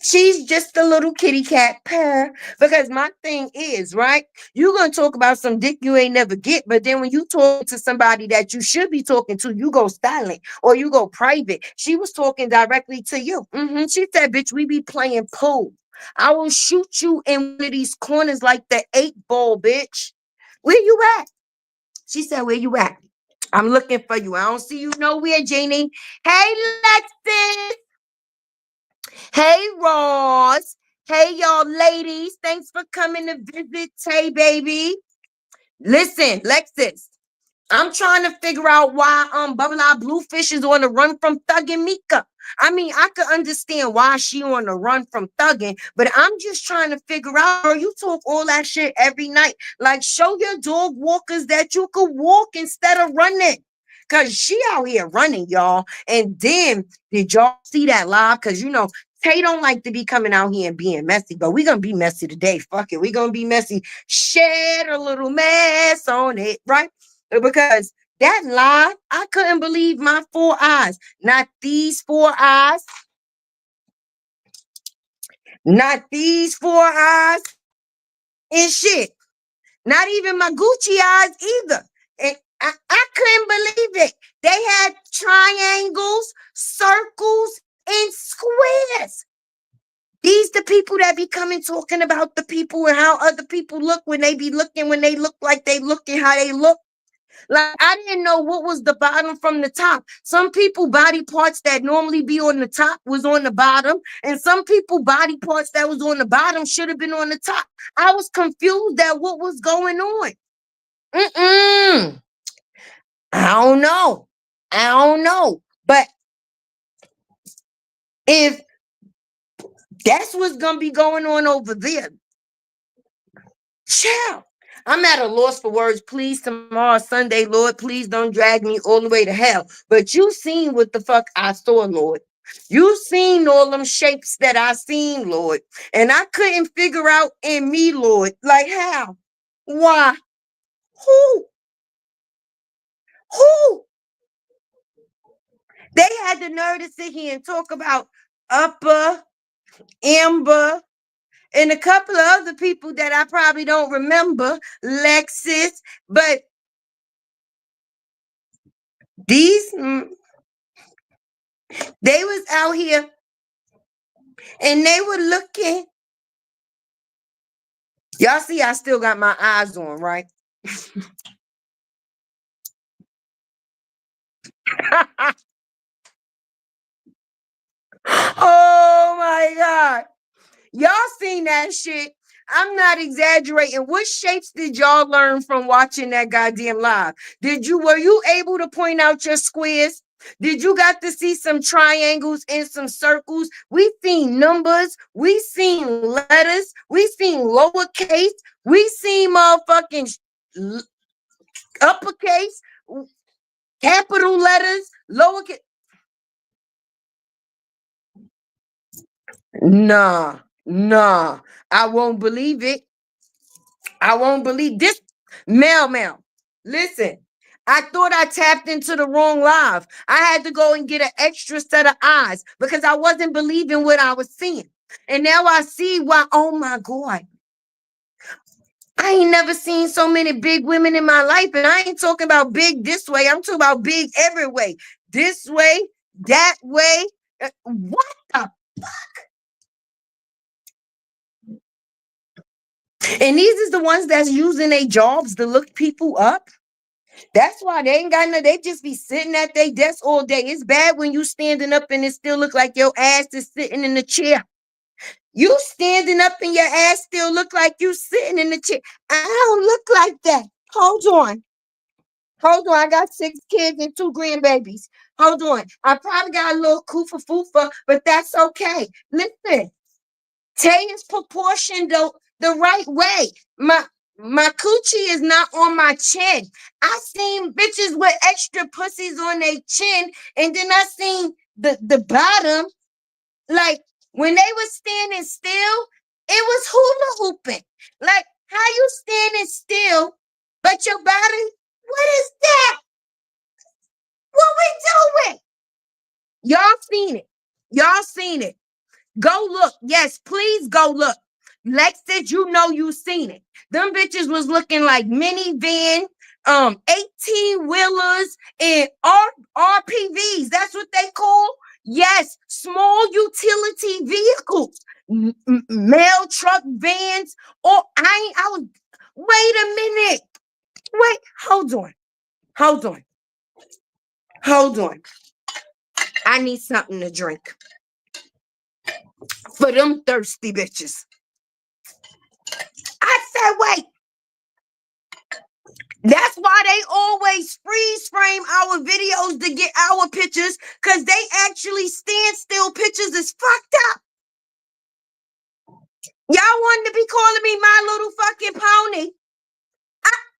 she's just a little kitty cat purr. Because my thing is, right? You're gonna talk about some dick you ain't never get, but then when you talk to somebody that you should be talking to, you go silent or you go private. She was talking directly to you. She said, bitch, we be playing pool. I will shoot you in one of these corners like the 8-ball, bitch. Where you at? She said, where you at? I'm looking for you. I don't see you nowhere, Janie. Hey, Lexus. Hey, Ross. Hey, y'all ladies. Thanks for coming to visit Tay, baby. Listen, Lexus. I'm trying to figure out why Bubble Eye Bluefish is on the run from Thug and Mika. I mean, I could understand why she on the run from thugging, but I'm just trying to figure out, girl, you talk all that shit every night. Like, show your dog walkers that you could walk instead of running. Cause she out here running, y'all. And then did y'all see that live? Cause you know, Tay don't like to be coming out here and being messy, but we're gonna be messy today. Fuck it. We're gonna be messy. Shed a little mess on it, right? Because that live, I couldn't believe my 4 eyes. Not these 4 eyes. Not these 4 eyes. And shit. Not even my Gucci eyes either. And I couldn't believe it. They had triangles, circles, and squares. These the people that be coming talking about the people and how other people look when they be looking, when they look like they looking, how they look. Like, I didn't know what was the bottom from the top. Some people body parts that normally be on the top was on the bottom, and some people body parts that was on the bottom should have been on the top. I was confused at what was going on. I don't know. I don't know. But if that's what's gonna be going on over there, chill. I'm at a loss for words. Please, tomorrow, Sunday, Lord, please don't drag me all the way to hell. But you seen what the fuck I saw, Lord. You seen all them shapes that I seen, Lord. And I couldn't figure out in me, Lord, like how, why, who, who. They had the nerve to sit here and talk about Upper, Amber, and a couple of other people that I probably don't remember, Lexus, but these, they was out here and they were looking. Y'all see, I still got my eyes on, right? Oh my God. Y'all seen that shit. I'm not exaggerating. What shapes did y'all learn from watching that goddamn live? Were you able to point out your squares? Did you got to see some triangles and some circles? We seen numbers. We seen letters. We seen lowercase. We seen motherfucking uppercase, capital letters, lowercase. Nah, I won't believe it. I won't believe this. Mel. Listen, I thought I tapped into the wrong live. I had to go and get an extra set of eyes because I wasn't believing what I was seeing. And now I see why. Oh my God. I ain't never seen so many big women in my life. And I ain't talking about big this way. I'm talking about big every way. This way, that way. What the? And these is the ones that's using their jobs to look people up. That's why they ain't got no, they just be sitting at their desk all day. It's bad when you standing up and it still look like your ass is sitting in the chair. You standing up and your ass still look like you sitting in the chair. I don't look like that. Hold on. Hold on. I got 6 kids and 2 grandbabies. Hold on. I probably got a little koofa foofa, but that's okay. Listen, Tay is proportioned the right way. My coochie is not on my chin. I seen bitches with extra pussies on their chin, and then I seen the bottom. Like when they was standing still, it was hula hooping. Like how you standing still, but your body, what is that? What we doing? Y'all seen it. Y'all seen it. Go look. Yes, please go look. Lex said you know you seen it. Them bitches was looking like minivan, 18-wheelers and RPVs. That's what they call. Yes, small utility vehicles. Mail truck vans. Or I was wait a minute. Wait, hold on. Hold on. Hold on. I need something to drink. For them thirsty bitches. I said, wait. That's why they always freeze frame our videos to get our pictures, because they actually stand still pictures is fucked up. Y'all wanted to be calling me My Little Fucking Pony.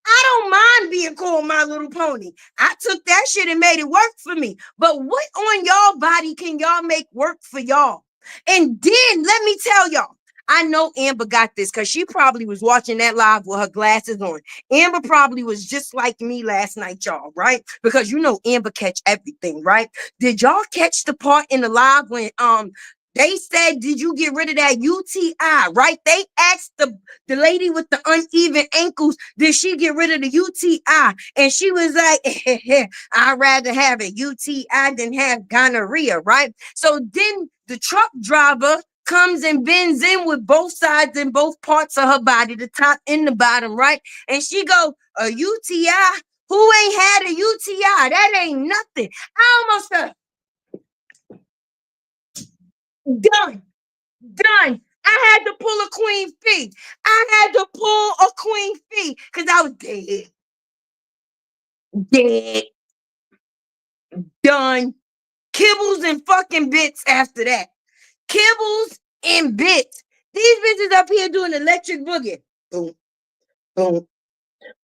I don't mind being called My Little Pony. I took that shit and made it work for me. But what on y'all body can y'all make work for y'all? And then let me tell y'all, I know Amber got this because she probably was watching that live with her glasses on. Amber probably was just like me last night, y'all, right? Because you know Amber catch everything, right? Did y'all catch the part in the live when they said, did you get rid of that UTI, right? They asked the lady with the uneven ankles, did she get rid of the UTI? And she was like, I'd rather have a UTI than have gonorrhea, right? So then the truck driver comes and bends in with both sides and both parts of her body, the top and the bottom, right? And she go, a UTI? Who ain't had a UTI? That ain't nothing. I almost done. I had to pull a queen fee. I had to pull a queen fee because I was dead. Dead. Done. Kibbles and fucking bits after that. Kibbles and bits. These bitches up here doing electric boogie. Boom, boom,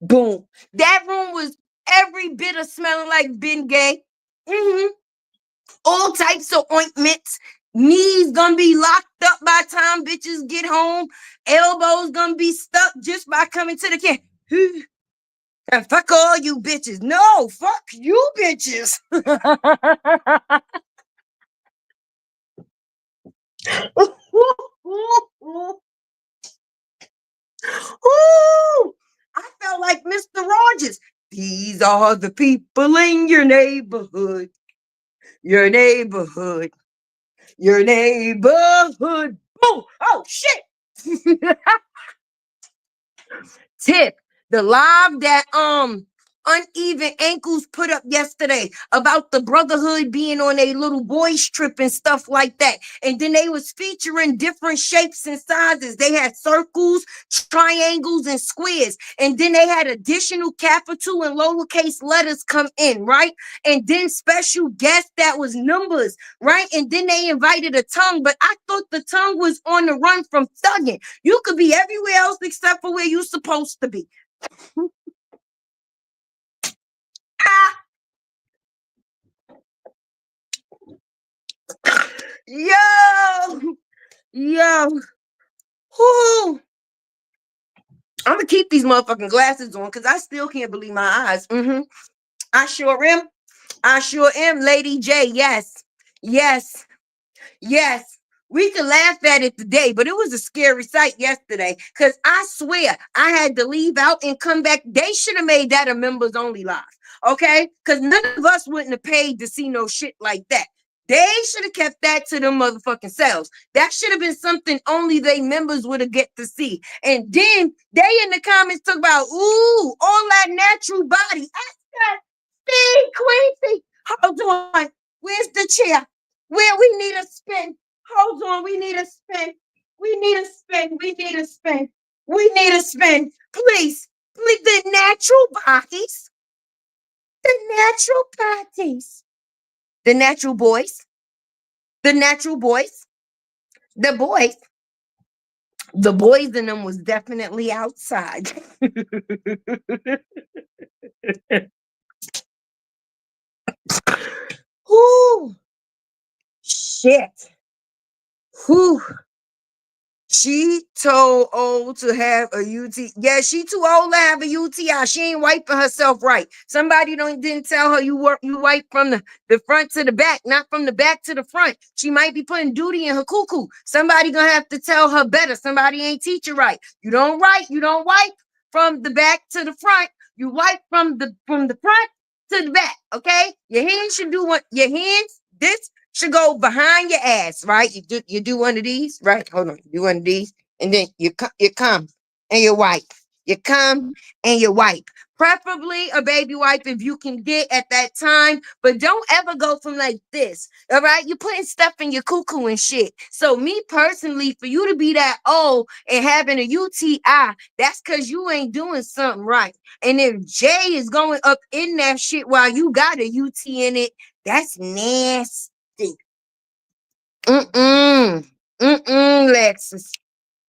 boom. That room was every bit of smelling like Ben Gay. All types of ointments. Knees gonna be locked up by the time bitches get home. Elbows gonna be stuck just by coming to the camp. And fuck all you bitches. No, fuck you bitches. Ooh, I felt like Mr. Rogers. These are the people in your neighborhood. Your neighborhood. Your neighborhood. Boom. Oh, shit. Tip. The live that Uneven Ankles put up yesterday about the brotherhood being on a little boys trip and stuff like that. And then they was featuring different shapes and sizes. They had circles, triangles, and squares. And then they had additional capital and lowercase letters come in, right? And then special guests that was numbers, right? And then they invited a tongue, but I thought the tongue was on the run from thugging. You could be everywhere else except for where you're supposed to be. Yo, whoo. I'm gonna keep these motherfucking glasses on because I still can't believe my eyes. I sure am, Lady J. Yes. We can laugh at it today, but it was a scary sight yesterday because I swear I had to leave out and come back. They should have made that a members only live, okay? Because none of us wouldn't have paid to see no shit like that. They should have kept that to them motherfucking selves. That should have been something only they members would have get to see. And then they in the comments talk about, ooh, all that natural body. I said, see, Quincy, hold on. Where's the chair? Where we need a spin. Hold on, we need a spin. We need a spin. We need a spin. We need a spin. Please, please, the natural bodies. The natural bodies. The natural boys. The natural boys. The boys. The boys in them was definitely outside. Whoo, shit. Whoo. She too old to have a UTI. Yeah, she too old to have a UTI. She ain't wiping herself right. Somebody didn't tell her you wipe from the front to the back, not from the back to the front. She might be putting duty in her cuckoo. Somebody gonna have to tell her better. Somebody ain't teach her right. You don't wipe from the back to the front. You wipe from the front to the back. Okay? Your hands should do what your hands, this should go behind your ass, right? You do one of these, right? Hold on, you do one of these, and then you come and you wipe. You come and you wipe. Preferably a baby wipe if you can get at that time, but don't ever go from like this. All right, you're putting stuff in your cuckoo and shit. So me personally, for you to be that old and having a UTI, that's because you ain't doing something right. And if Jay is going up in that shit while you got a UT in it, that's nasty. Lexus.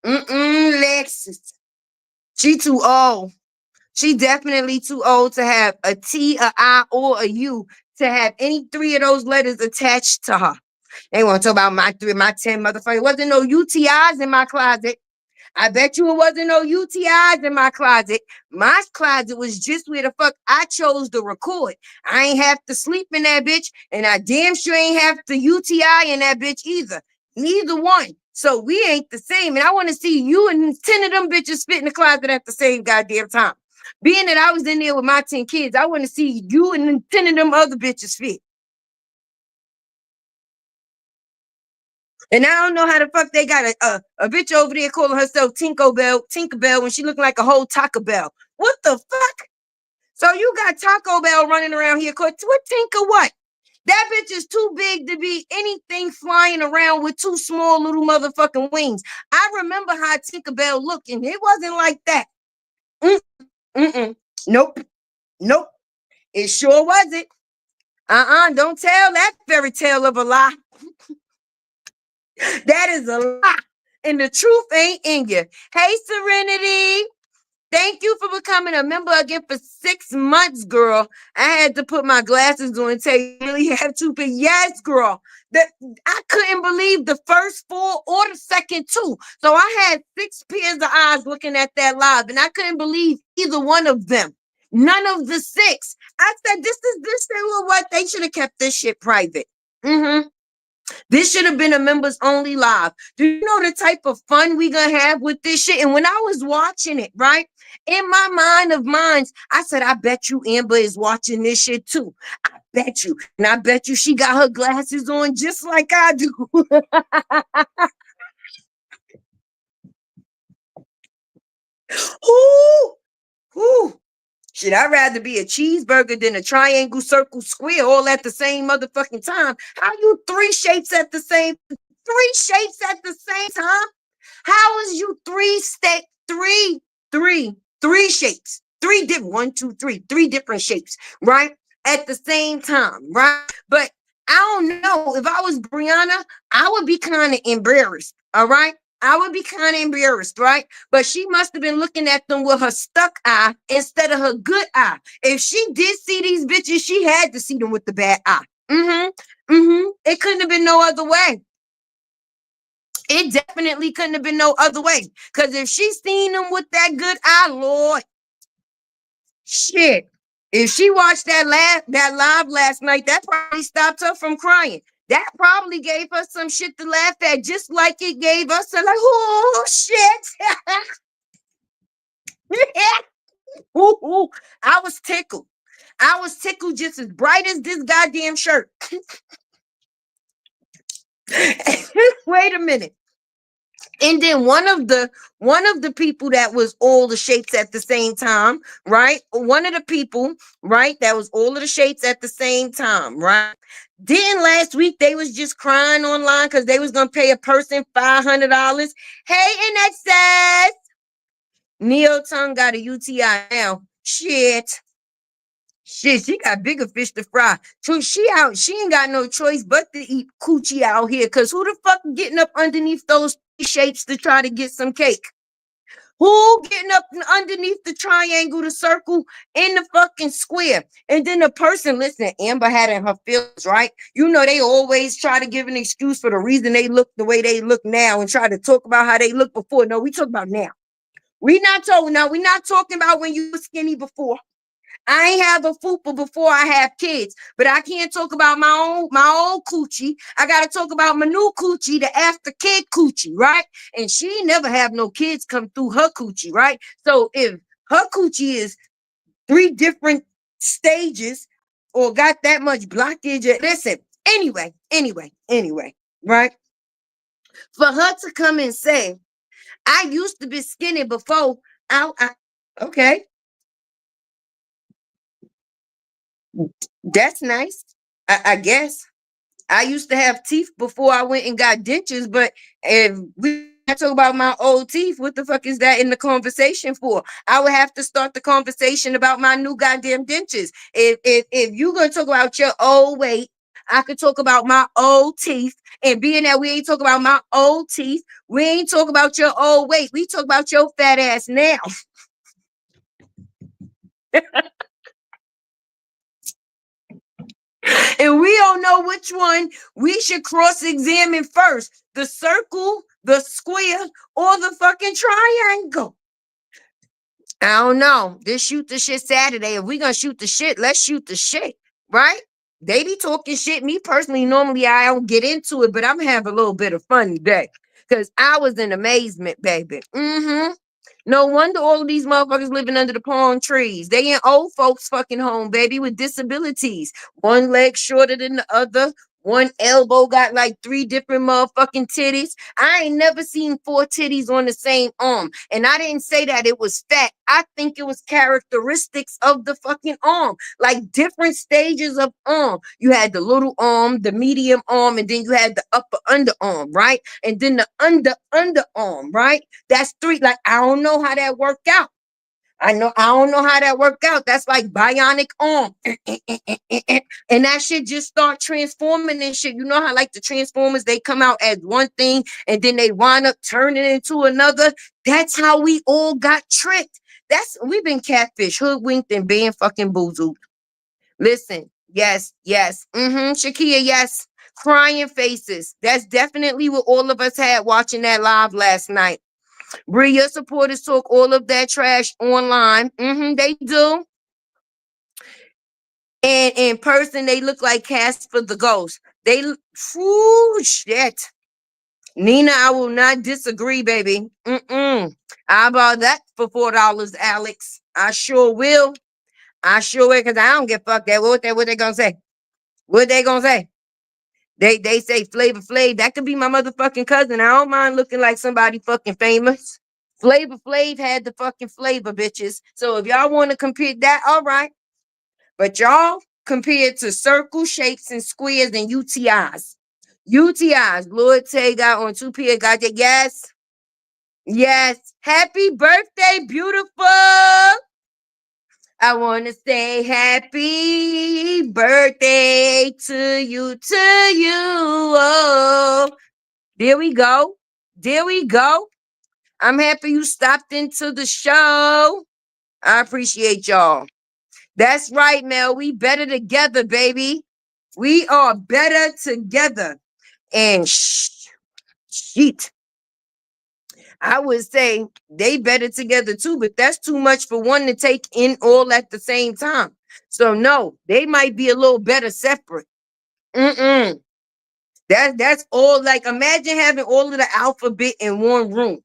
Lexus. She too old. She definitely too old to have a T, a I, or a U, to have any three of those letters attached to her. They want to talk about my 10 motherfuckers. Wasn't no UTIs in my closet. I bet you it wasn't no UTIs in my closet. My closet was just where the fuck I chose to record. I ain't have to sleep in that bitch, and I damn sure ain't have to UTI in that bitch either. Neither one. So we ain't the same. And I want to see you and 10 of them bitches fit in the closet at the same goddamn time. Being that I was in there with my 10 kids, I want to see you and 10 of them other bitches fit. And I don't know how the fuck they got a bitch over there calling herself Tinkerbell when she look like a whole Taco Bell. What the fuck? So you got Taco Bell running around here. What Tinker what? That bitch is too big to be anything flying around with two small little motherfucking wings. I remember how Tinkerbell looked, and it wasn't like that. Nope. Nope. It sure wasn't. Don't tell that fairy tale of a lie. That is a lie. And the truth ain't in you. Hey, Serenity. Thank you for becoming a member again for 6 months, girl. I had to put my glasses on and tell you really have to, but yes, girl. That I couldn't believe the first 4 or the second 2. So I had 6 pairs of eyes looking at that live, and I couldn't believe either one of them. None of the 6. I said, this was what they should have kept this shit private. This should have been a members only live. Do you know the type of fun we gonna have with this shit? And when I was watching it, right, in my mind of minds, I said, I bet you Amber is watching this shit too. I bet you. And I bet you she got her glasses on just like I do. Ooh. Shit, I'd rather be a cheeseburger than a triangle, circle, square all at the same motherfucking time. How you 3 shapes at the same time? How is you 3 shapes? 3 different 1, 2, 3, 3 different shapes, right? At the same time, right? But I don't know. If I was Brianna, I would be kind of embarrassed. All right. I would be kind of embarrassed, right? But she must have been looking at them with her stuck eye instead of her good eye. If she did see these bitches, she had to see them with the bad eye. It couldn't have been no other way. It definitely couldn't have been no other way. Because if she seen them with that good eye, Lord, shit. If she watched that live last night, that probably stopped her from crying. That probably gave her some shit to laugh at, just like it gave us a like, oh shit. I was tickled. I was tickled just as bright as this goddamn shirt. Wait a minute. And then one of the people that was all the shapes at the same time, right? One of the people, right, that was all of the shapes at the same time, right? Then last week they was just crying online because they was gonna pay a person $500. Hey, and that says Neo Tongue got a UTI now. Shit, she got bigger fish to fry. So she ain't got no choice but to eat coochie out here. Cause who the fuck getting up underneath those shapes to try to get some cake? Who getting up underneath the triangle, the circle, in the fucking square? And then the person, listen, Amber had in her feelings, right? You know, they always try to give an excuse for the reason they look the way they look now and try to talk about how they looked before. No, we talk about now. We're not talking about when you were skinny before. I ain't have a fupa before I have kids, but I can't talk about my old coochie. I gotta talk about my new coochie, the after kid coochie, right? And she never have no kids come through her coochie, right? So if her coochie is 3 different stages or got that much blockage, listen. Anyway, right? For her to come and say, I used to be skinny before. Okay, that's nice. I guess. I used to have teeth before I went and got dentures, but if we talk about my old teeth, what the fuck is that in the conversation for? I would have to start the conversation about my new goddamn dentures. If you're gonna talk about your old weight, I could talk about my old teeth. And being that we ain't talk about my old teeth, we ain't talk about your old weight. We talk about your fat ass now. And we don't know which one we should cross-examine first, the circle, the square, or the fucking triangle. I don't know. This shoot the shit Saturday. If we gonna shoot the shit, let's shoot the shit, right? They be talking shit. Me personally, normally I don't get into it, but I'm having a little bit of fun today. Because I was in amazement, baby. No wonder all of these motherfuckers living under the palm trees. They in old folks fucking home, baby, with disabilities. One leg shorter than the other. One elbow got like 3 different motherfucking titties. I ain't never seen 4 titties on the same arm. And I didn't say that it was fat. I think it was characteristics of the fucking arm. Like different stages of arm. You had the little arm, the medium arm, and then you had the upper underarm, right? And then the underarm, right? That's 3. Like, I don't know how that worked out. I don't know how that worked out. That's like bionic arm. And that shit just start transforming and shit. You know how like the Transformers, they come out as one thing and then they wind up turning into another. That's how we all got tricked. We've been catfish, hoodwinked, and being fucking boozled. Listen, yes. Shakia, yes. Crying faces. That's definitely what all of us had watching that live last night. Bree, your supporters talk all of that trash online. They do. And in person, they look like Casper the Ghost. Shit. Nina, I will not disagree, baby. How about that for $4, Alex? I sure will. Because I don't give a fuck that. What they gonna say? What they gonna say? They say Flavor Flav. That could be my motherfucking cousin. I don't mind looking like somebody fucking famous. Flavor Flav had the fucking flavor, bitches. So if y'all want to compare that, all right. But y'all compared to circle shapes and squares and UTIs. UTIs. Lord Taye got on 2P. Got that. Yes. Happy birthday, beautiful. I want to say happy birthday to you. Oh, there we go. I'm happy you stopped into the show. I appreciate y'all. That's right, Mel. We better together, baby. We are better together. And shit. I would say they better together too, but that's too much for one to take in all at the same time. So no, they might be a little better separate. That's all. Like, imagine having all of the alphabet in one room.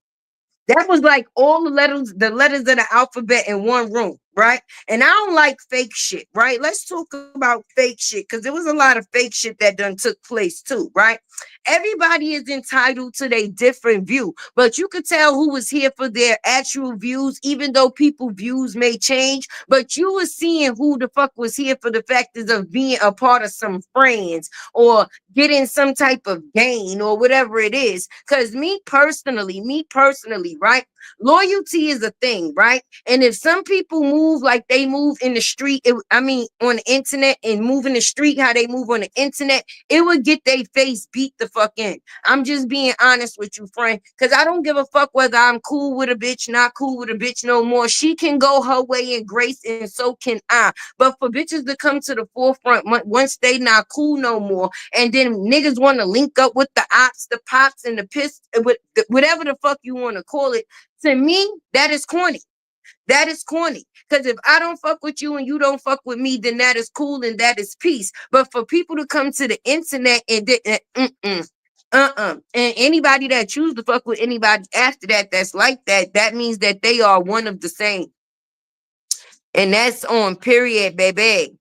That was like all the letters of the alphabet in one room, right? And I don't like fake shit, right? Let's talk about fake shit because there was a lot of fake shit that done took place too, right? everybody is entitled to their different view, but you could tell who was here for their actual views, even though people views may change, but you were seeing who the fuck was here for the factors of being a part of some friends or getting some type of gain or whatever it is. Because me personally, right? Loyalty is a thing, right? And if some people move like they move in the street, on the internet, and move in the street how they move on the internet, it would get their face beat the fuck in. I'm just being honest with you, friend, because I don't give a fuck whether I'm cool with a bitch, not cool with a bitch no more. She can go her way in grace, and so can I. But for bitches to come to the forefront once they not cool no more, and then niggas want to link up with the ops, the pops, and the piss, whatever the fuck you want to call it, to me, that is corny. That is corny. Because if I don't fuck with you and you don't fuck with me, then that is cool and that is peace. But for people to come to the internet and and anybody that choose to fuck with anybody after that that's like that, that means that they are one of the same. And that's on period, baby.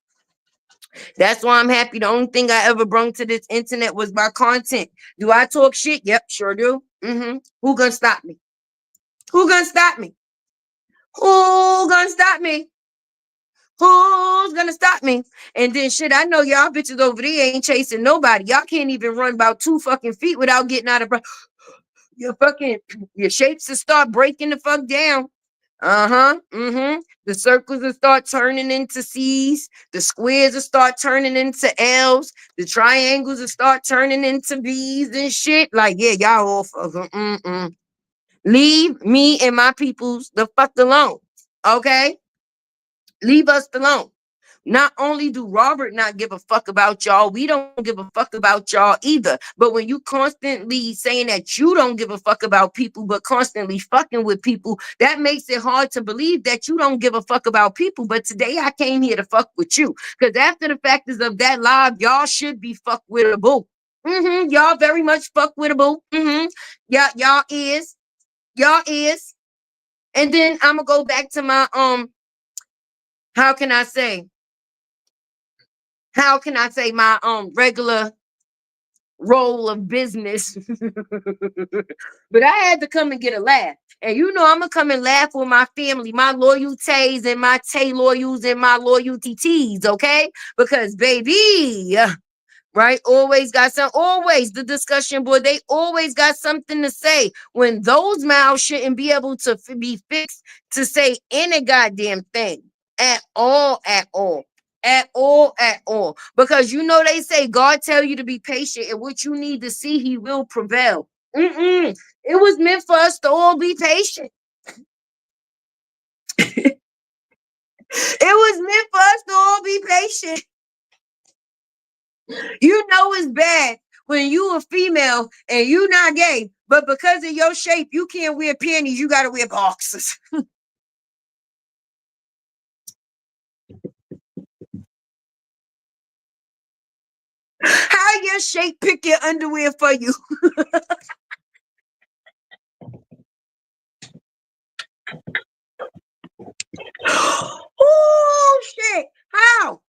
That's why I'm happy. The only thing I ever brought to this internet was my content. Do I talk shit? Yep, sure do. Who gonna stop me? Who gonna stop me? Who gonna stop me? Who's gonna stop me? And then shit, I know y'all bitches over there ain't chasing nobody. Y'all can't even run about 2 fucking feet without getting out of breath. Your shapes will start breaking the fuck down. The circles will start turning into C's. The squares will start turning into L's. The triangles will start turning into B's and shit. Like, yeah, y'all all fucking Leave me and my peoples the fuck alone. Okay? Leave us alone. Not only do Robert not give a fuck about y'all, we don't give a fuck about y'all either. But when you constantly saying that you don't give a fuck about people, but constantly fucking with people, that makes it hard to believe that you don't give a fuck about people. But today I came here to fuck with you. Because after the factors of that live, y'all should be fuck wittable. Y'all very much fuck wittable. Y'all is. Y'all is. And then I'm gonna go back to my how can I say my regular role of business. But I had to come and get a laugh. And you know I'm gonna come and laugh with my family, my loyal Tays and my Tay loyals and my loyalty T's, okay? Because baby, right? Always got always the discussion board. They always got something to say when those mouths shouldn't be able to be fixed to say any goddamn thing at all. Because you know they say God tell you to be patient, and what you need to see, he will prevail. It was meant for us to all be patient. It was meant for us to all be patient. You know it's bad when you a female and you not gay, but because of your shape, you can't wear panties, you gotta wear boxers. How your shape pick your underwear for you? Oh shit. How?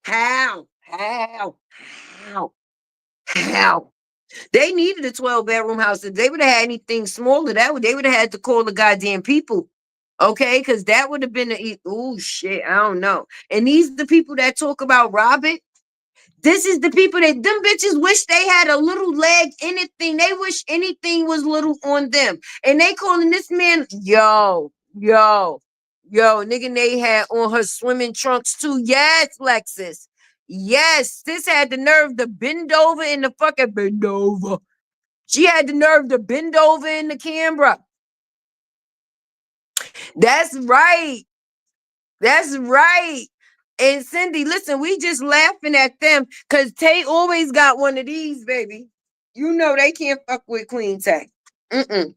They needed a 12-bedroom house. If they would have had anything smaller, they would have had to call the goddamn people. Okay, because that would have been oh shit. I don't know. And these are the people that talk about Robert. This is the people that them bitches wish they had a little leg, anything. They wish anything was little on them. And they calling this man, yo, nigga, they had on her swimming trunks too. Yes, Lexus. Yes, this had the nerve to bend over in the fucking bend over. She had the nerve to bend over in the camera. That's right. That's right. And Cindy, listen, we just laughing at them because Tay always got one of these, baby. You know they can't fuck with Queen Tay. The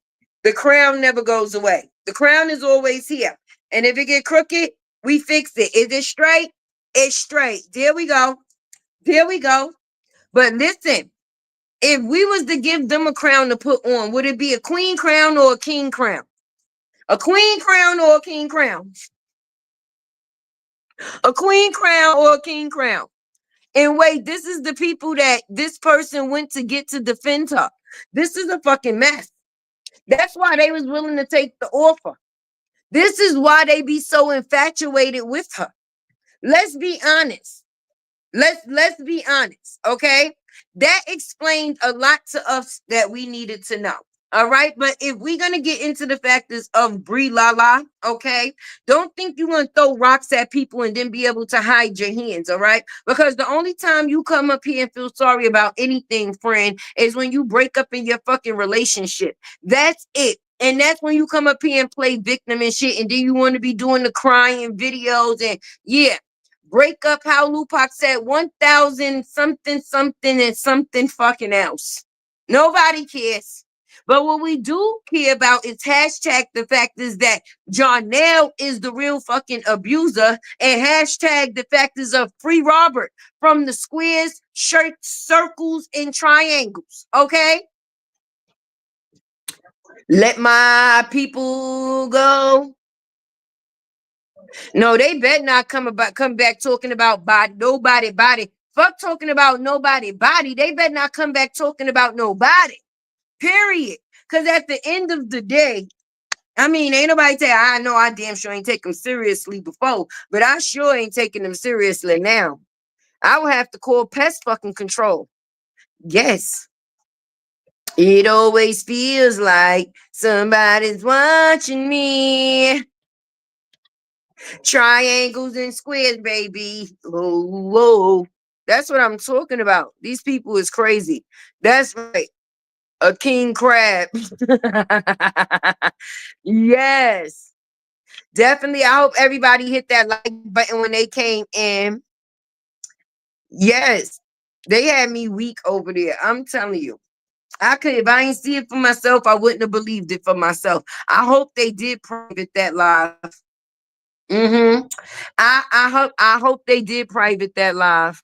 crown never goes away. The crown is always here. And if it get crooked, we fix it. Is it straight? It's straight. There we go. There we go. But listen, if we was to give them a crown to put on, would it be a queen crown or a king crown? A queen crown or a king crown? A queen crown or a king crown? And wait, this is the people that this person went to get to defend her. This is a fucking mess. That's why they was willing to take the offer. This is why they be so infatuated with her. Let's be honest. Let's be honest, okay? That explained a lot to us that we needed to know. All right, but if we're gonna get into the factors of Brie Lala, okay, don't think you're gonna throw rocks at people and then be able to hide your hands, all right? Because the only time you come up here and feel sorry about anything, friend, is when you break up in your fucking relationship. That's it. And that's when you come up here and play victim and shit, and then you want to be doing the crying videos and yeah. Break up how Lupac said 1,000 something something and something fucking else. Nobody cares. But what we do care about is hashtag the fact is that Jonelle is the real fucking abuser, and hashtag the fact is of free Robert from the squares, shirts, circles, and triangles. Okay? Let my people go. No, they better not come back talking about nobody body. Fuck talking about nobody body. They better not come back talking about nobody. Period. Because at the end of the day, I mean, ain't nobody tell I know I damn sure ain't take them seriously before, but I sure ain't taking them seriously now. I will have to call pest fucking control. Yes. It always feels like somebody's watching me. Triangles and squares, baby. Whoa, whoa. That's what I'm talking about. These people is crazy. That's right. A king crab. Yes. Definitely. I hope everybody hit that like button when they came in. Yes. They had me weak over there. I'm telling you. I could, if I ain't see it for myself, I wouldn't have believed it for myself. I hope they did private that live. Mm-hmm. I hope they did private that live.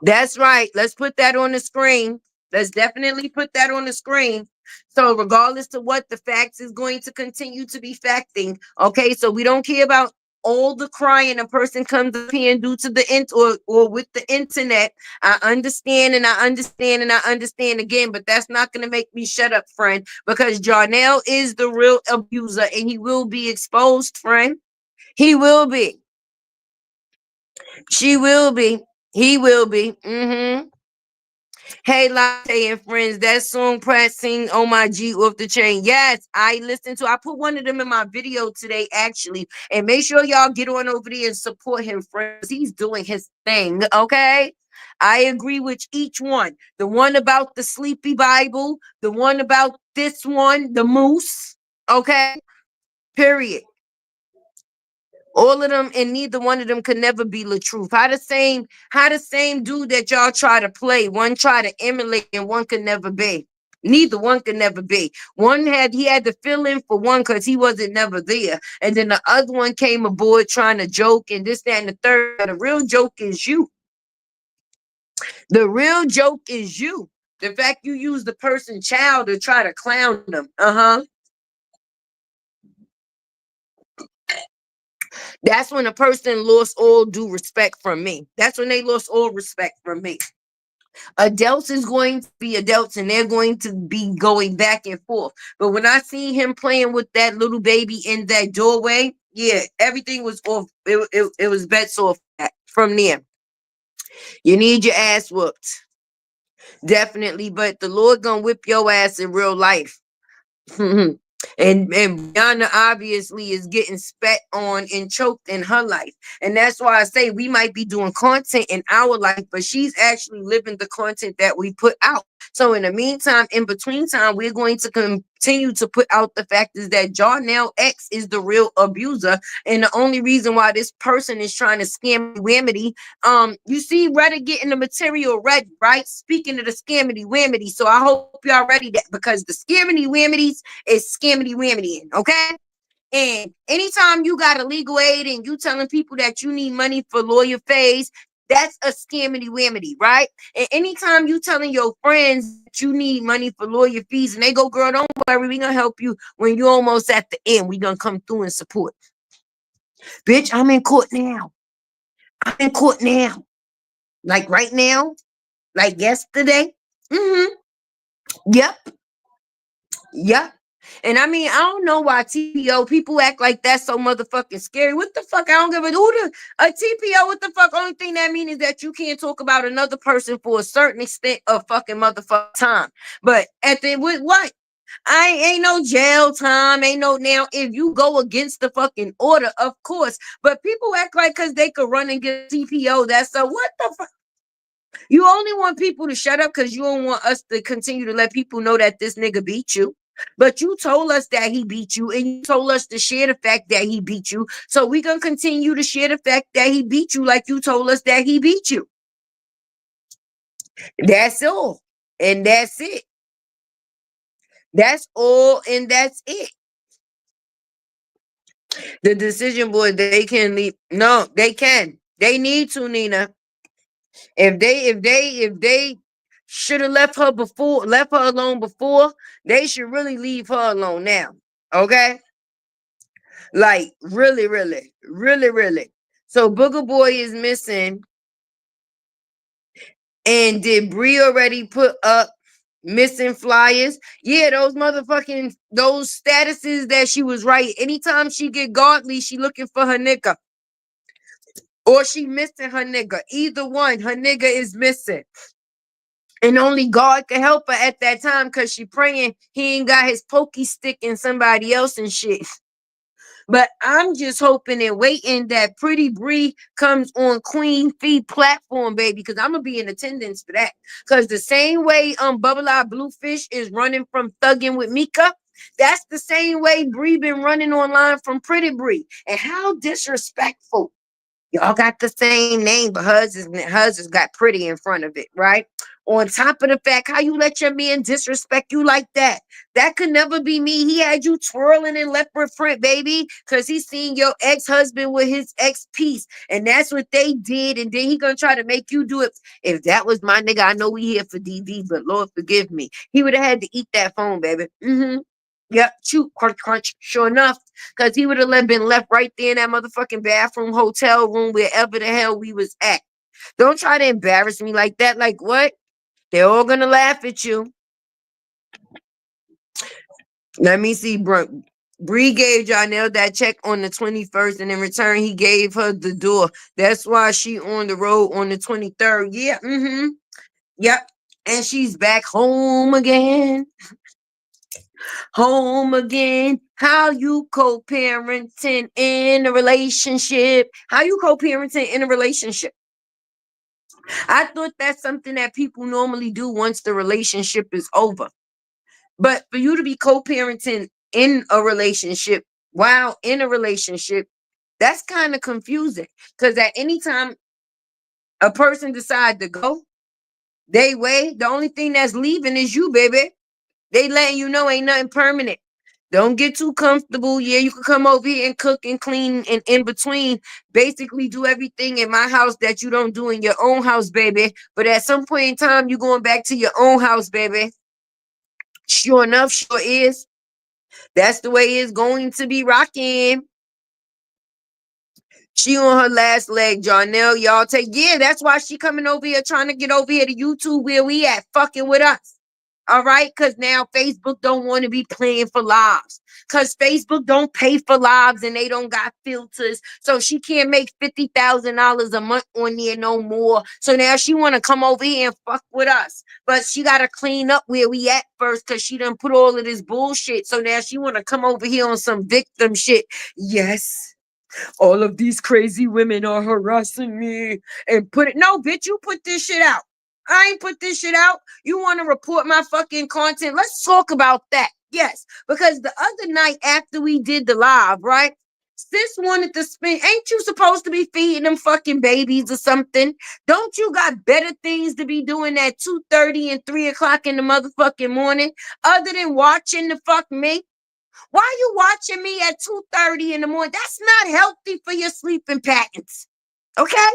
That's right. Let's put that on the screen. Let's definitely put that on the screen. So regardless to what the facts is going to continue to be facting. Okay, so we don't care about all the crying a person comes up here and due to the or with the internet. I understand and I understand and I understand again, but that's not going to make me shut up, friend, because Jonelle is the real abuser and he will be exposed, friend. He will be. She will be. He will be. Mm-hmm. Hey, Latte and friends, that song pressing on my G off the chain. Yes, I listened to. I put one of them in my video today, actually. And make sure y'all get on over there and support him, friends. He's doing his thing. Okay. I agree with each one. The one about the sleepy Bible, the one about this one, the moose. Okay. Period. All of them, and neither one of them could never be the truth. How the same dude that y'all try to play, one try to emulate, and one could never be. Neither one could never be. He had to fill in for one because he wasn't never there. And then the other one came aboard trying to joke and this, that, and the third. The real joke is you. The real joke is you. The fact you use the person's child to try to clown them. Uh-huh. That's when a person lost all due respect from me. That's when they lost all respect from me. Adults is going to be adults and they're going to be going back and forth. But when I see him playing with that little baby in that doorway, yeah, everything was off. It was bets off from there. You need your ass whooped. Definitely. But the Lord gonna whip your ass in real life. And Brianna obviously is getting spat on and choked in her life. And that's why I say we might be doing content in our life, but she's actually living the content that we put out. So in the meantime, in between time, we're going to continue to put out the fact is that Jonelle X is the real abuser. And the only reason why this person is trying to scam Whamity, you see Reddit getting the material ready, right? Speaking of the scamity whamity. So I hope y'all ready that because the scamity whamities is scamity whamity, okay? And anytime you got a legal aid and you telling people that you need money for lawyer fees, that's a scamity whamity, right? And anytime you telling your friends that you need money for lawyer fees and they go, girl, don't worry, we gonna help you when you're almost at the end. We gonna come through and support. Bitch, I'm in court now. I'm in court now. Like right now, like yesterday. Mm-hmm. Yep. Yep. And I mean, I don't know why TPO people act like that's so motherfucking scary. What the fuck? I don't give a a TPO. What the fuck? Only thing that means is that you can't talk about another person for a certain extent of fucking motherfucking time. But at the with what? Ain't no jail time. Ain't no now. If you go against the fucking order, of course. But people act like because they could run and get TPO. That's a what the fuck? You only want people to shut up because you don't want us to continue to let people know that this nigga beat you. But you told us that he beat you, and you told us to share the fact that he beat you. So we gonna continue to share the fact that he beat you like you told us that he beat you. That's all. And that's it. That's all, and that's it. The decision board, they can leave. No, they can. They need to, Nina. If they should have left her alone before, they should really leave her alone now. Okay? Like really, really, really, really. So Booger Boy is missing. And did Bree already put up missing flyers? Yeah, those statuses that she was right. Anytime she get godly, she looking for her nigga. Or she missing her nigga. Either one, her nigga is missing. And only God can help her at that time because she praying he ain't got his pokey stick in somebody else and shit. But I'm just hoping and waiting that Pretty Bree comes on Queen Fee platform, baby, because I'm gonna be in attendance for that. Because the same way Bubble Eye Bluefish is running from thugging with Mika, that's the same way Bree been running online from Pretty Bree. And how disrespectful. Y'all got the same name, but hers has got pretty in front of it, right? On top of the fact, how you let your man disrespect you like that? That could never be me. He had you twirling in leopard print, baby, because he seen your ex-husband with his ex-piece, and that's what they did. And then he gonna try to make you do it. If that was my nigga, I know we here for DV, but Lord forgive me. He would have had to eat that phone, baby. Yep, shoot, crunch, crunch. Sure enough, because he would have been left right there in that motherfucking bathroom, hotel room, wherever the hell we was at. Don't try to embarrass me like that. Like what? They're all gonna laugh at you. Let me see, bro. Bree gave Janelle that check on the 21st, and in return, he gave her the door. That's why she on the road on the 23rd. Yeah, yep. And she's back home again. Home again. How you co-parenting in a relationship? How you co-parenting in a relationship? I thought that's something that people normally do once the relationship is over. But for you to be co-parenting in a relationship while in a relationship, that's kind of confusing. Because at any time a person decides to go, they way, the only thing that's leaving is you, baby. They letting you know ain't nothing permanent. Don't get too comfortable. Yeah, you can come over here and cook and clean and in between, basically do everything in my house that you don't do in your own house, baby. But at some point in time, you going back to your own house, baby. Sure enough, sure is. That's the way it's going to be rocking. She on her last leg, Jarnell. Y'all take, yeah, that's why she coming over here trying to get over here to YouTube where we at, fucking with us. All right, because now Facebook don't want to be playing for lives. Because Facebook don't pay for lives and they don't got filters. So she can't make $50,000 a month on there no more. So now she want to come over here and fuck with us. But she got to clean up where we at first because she done put all of this bullshit. So now she want to come over here on some victim shit. Yes. All of these crazy women are harassing me and put it. No, bitch, you put this shit out. I ain't put this shit out. You want to report my fucking content? Let's talk about that. Yes, because the other night after we did the live, right? Sis wanted to spend. Ain't you supposed to be feeding them fucking babies or something? Don't you got better things to be doing at 2:30 and 3 o'clock in the motherfucking morning other than watching the fuck me? Why are you watching me at 2:30 in the morning? That's not healthy for your sleeping patterns. Okay?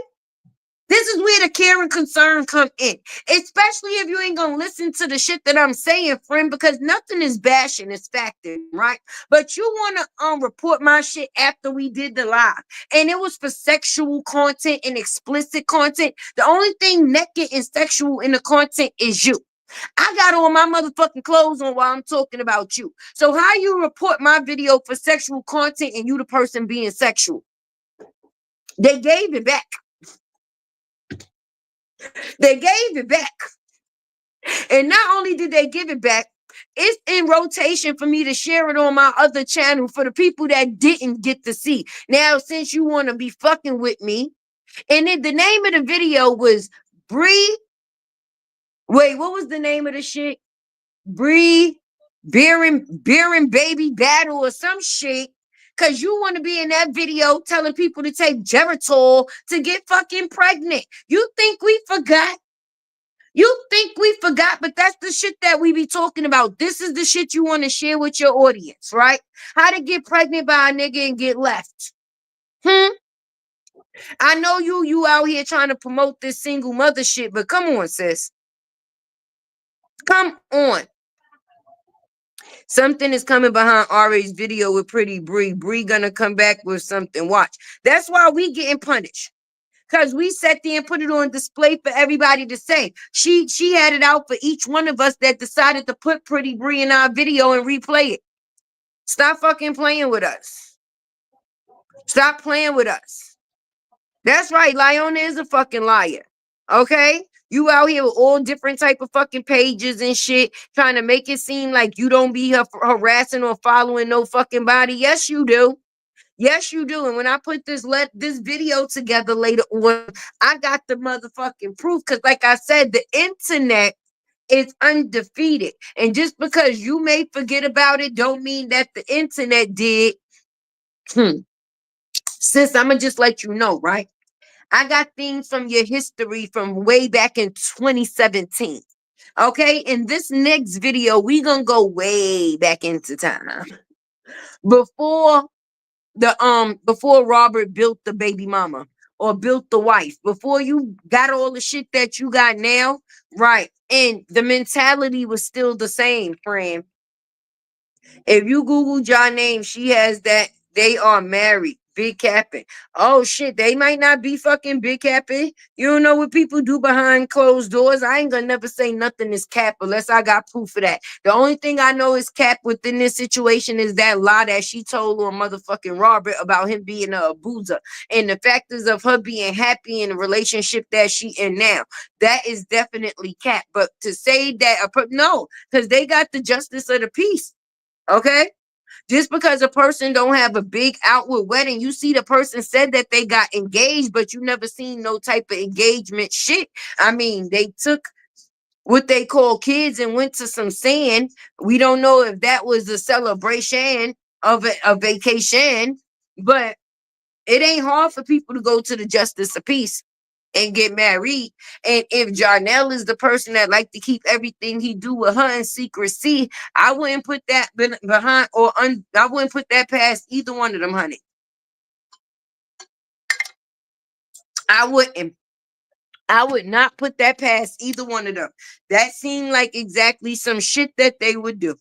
This is where the care and concern come in. Especially if you ain't gonna listen to the shit that I'm saying, friend, because nothing is bashing, it's facting, right? But you wanna report my shit after we did the live. And it was for sexual content and explicit content. The only thing naked and sexual in the content is you. I got on my motherfucking clothes on while I'm talking about you. So how you report my video for sexual content and you the person being sexual? They gave it back. They gave it back. And not only did they give it back, it's in rotation for me to share it on my other channel for the people that didn't get to see. Now, since you want to be fucking with me, and then the name of the video was Bree. Wait, what was the name of the shit? Bree, beer and baby battle or some shit. Cause you want to be in that video telling people to take Geritol to get fucking pregnant. You think we forgot? You think we forgot, but that's the shit that we be talking about. This is the shit you want to share with your audience, right? How to get pregnant by a nigga and get left. I know you out here trying to promote this single mother shit, but come on, sis. Come on. Something is coming behind Ra's video with Pretty Bree. Bree gonna come back with something. Watch. That's why we getting punished. Because we sat there and put it on display for everybody to say. She had it out for each one of us that decided to put Pretty Bree in our video and replay it. Stop fucking playing with us. Stop playing with us. That's right. Lyona is a fucking liar. Okay? You out here with all different type of fucking pages and shit, trying to make it seem like you don't be harassing or following no fucking body. Yes, you do. Yes, you do. And when I put this video together later on, I got the motherfucking proof. Because like I said, the internet is undefeated. And just because you may forget about it, don't mean that the internet did. Sis, I'm going to just let you know, right? I got things from your history from way back in 2017. Okay? In this next video, we going to go way back into time. Before Robert built the baby mama or built the wife, before you got all the shit that you got now, right? And the mentality was still the same, friend. If you Google your name, she has that. They are married. Big capping. Oh shit, they might not be fucking big capping. You don't know what people do behind closed doors. I ain't gonna never say nothing is cap unless I got proof of that. The only thing I know is cap within this situation is that lie that she told on motherfucking Robert about him being a abuser. And the factors of her being happy in the relationship that she in now. That is definitely cap. But to say that no, because they got the justice of the peace. Okay? Just because a person don't have a big outward wedding, you see the person said that they got engaged, but you never seen no type of engagement shit. I mean, they took what they call kids and went to some sand. We don't know if that was a celebration of a vacation, but it ain't hard for people to go to the justice of peace and get married. And if Jarnell is the person that like to keep everything he do with her in secrecy, I wouldn't put that behind I wouldn't put that past either one of them, honey. I wouldn't. I would not put that past either one of them. That seemed like exactly some shit that they would do.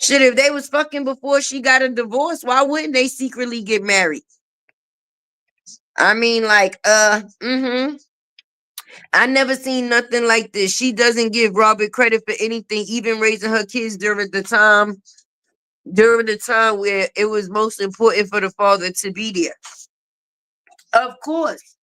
Shit, if they was fucking before she got a divorce, why wouldn't they secretly get married? I mean, like, I never seen nothing like this. She doesn't give Robert credit for anything, even raising her kids during the time where it was most important for the father to be there. Of course.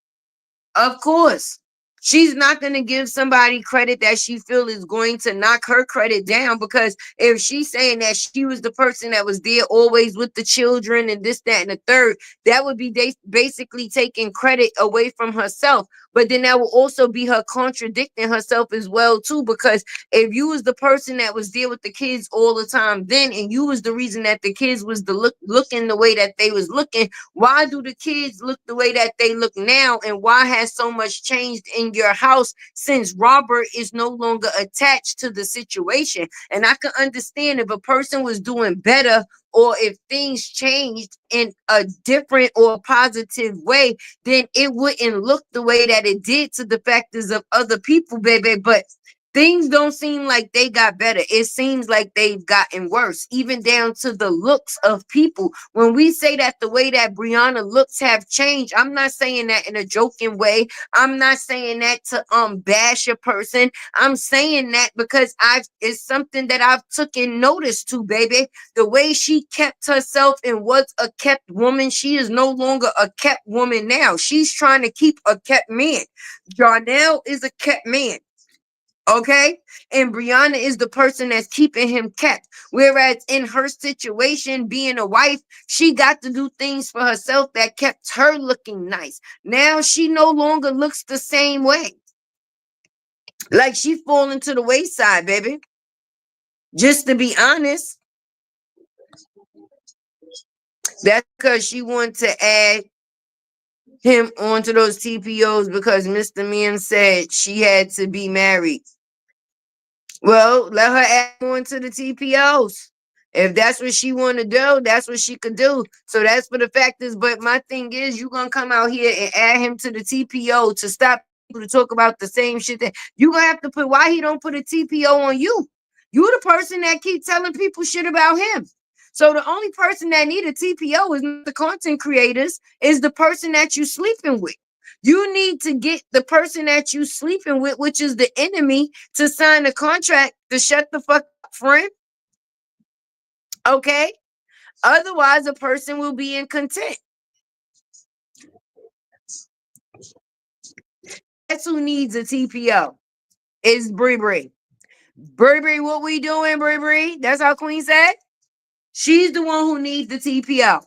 Of course. She's not going to give somebody credit that she feel is going to knock her credit down, because if she's saying that she was the person that was there always with the children and this, that, and the third, that would be basically taking credit away from herself. But then that will also be her contradicting herself as well, too, because if you was the person that was there with the kids all the time then, and you was the reason that the kids was looking the way that they was looking, why do the kids look the way that they look now? And why has so much changed in your house since Robert is no longer attached to the situation? And I can understand if a person was doing better, or if things changed in a different or positive way, then it wouldn't look the way that it did to the factors of other people, baby. But Things don't seem like they got better. It seems like they've gotten worse, even down to the looks of people. When we say that the way that Brianna looks have changed, I'm not saying that in a joking way. I'm not saying that to bash a person. I'm saying that because it's something that I've taken notice to, baby. The way she kept herself and was a kept woman, she is no longer a kept woman now. She's trying to keep a kept man. Jarnell is a kept man. Okay, and Brianna is the person that's keeping him kept. Whereas in her situation, being a wife, she got to do things for herself that kept her looking nice. Now she no longer looks the same way. Like she falling to the wayside, baby. Just to be honest, that's because she wanted to add him onto those TPOs because Mr. Mim said she had to be married. Well, let her add on to the TPOs. If that's what she want to do, that's what she could do. So that's for the factors. But my thing is, you gonna come out here and add him to the TPO to stop people to talk about the same shit that you gonna have to put. Why he don't put a TPO on you? You the person that keep telling people shit about him. So the only person that need a TPO is not the content creators, is the person that you sleeping with. You need to get the person that you sleeping with, which is the enemy, to sign a contract to shut the fuck up, friend. Okay? Otherwise, a person will be in content. That's who needs a TPO. Is Bree Bree. Bree Bree, what we doing, Bree Bree? That's how Queen said. She's the one who needs the TPO.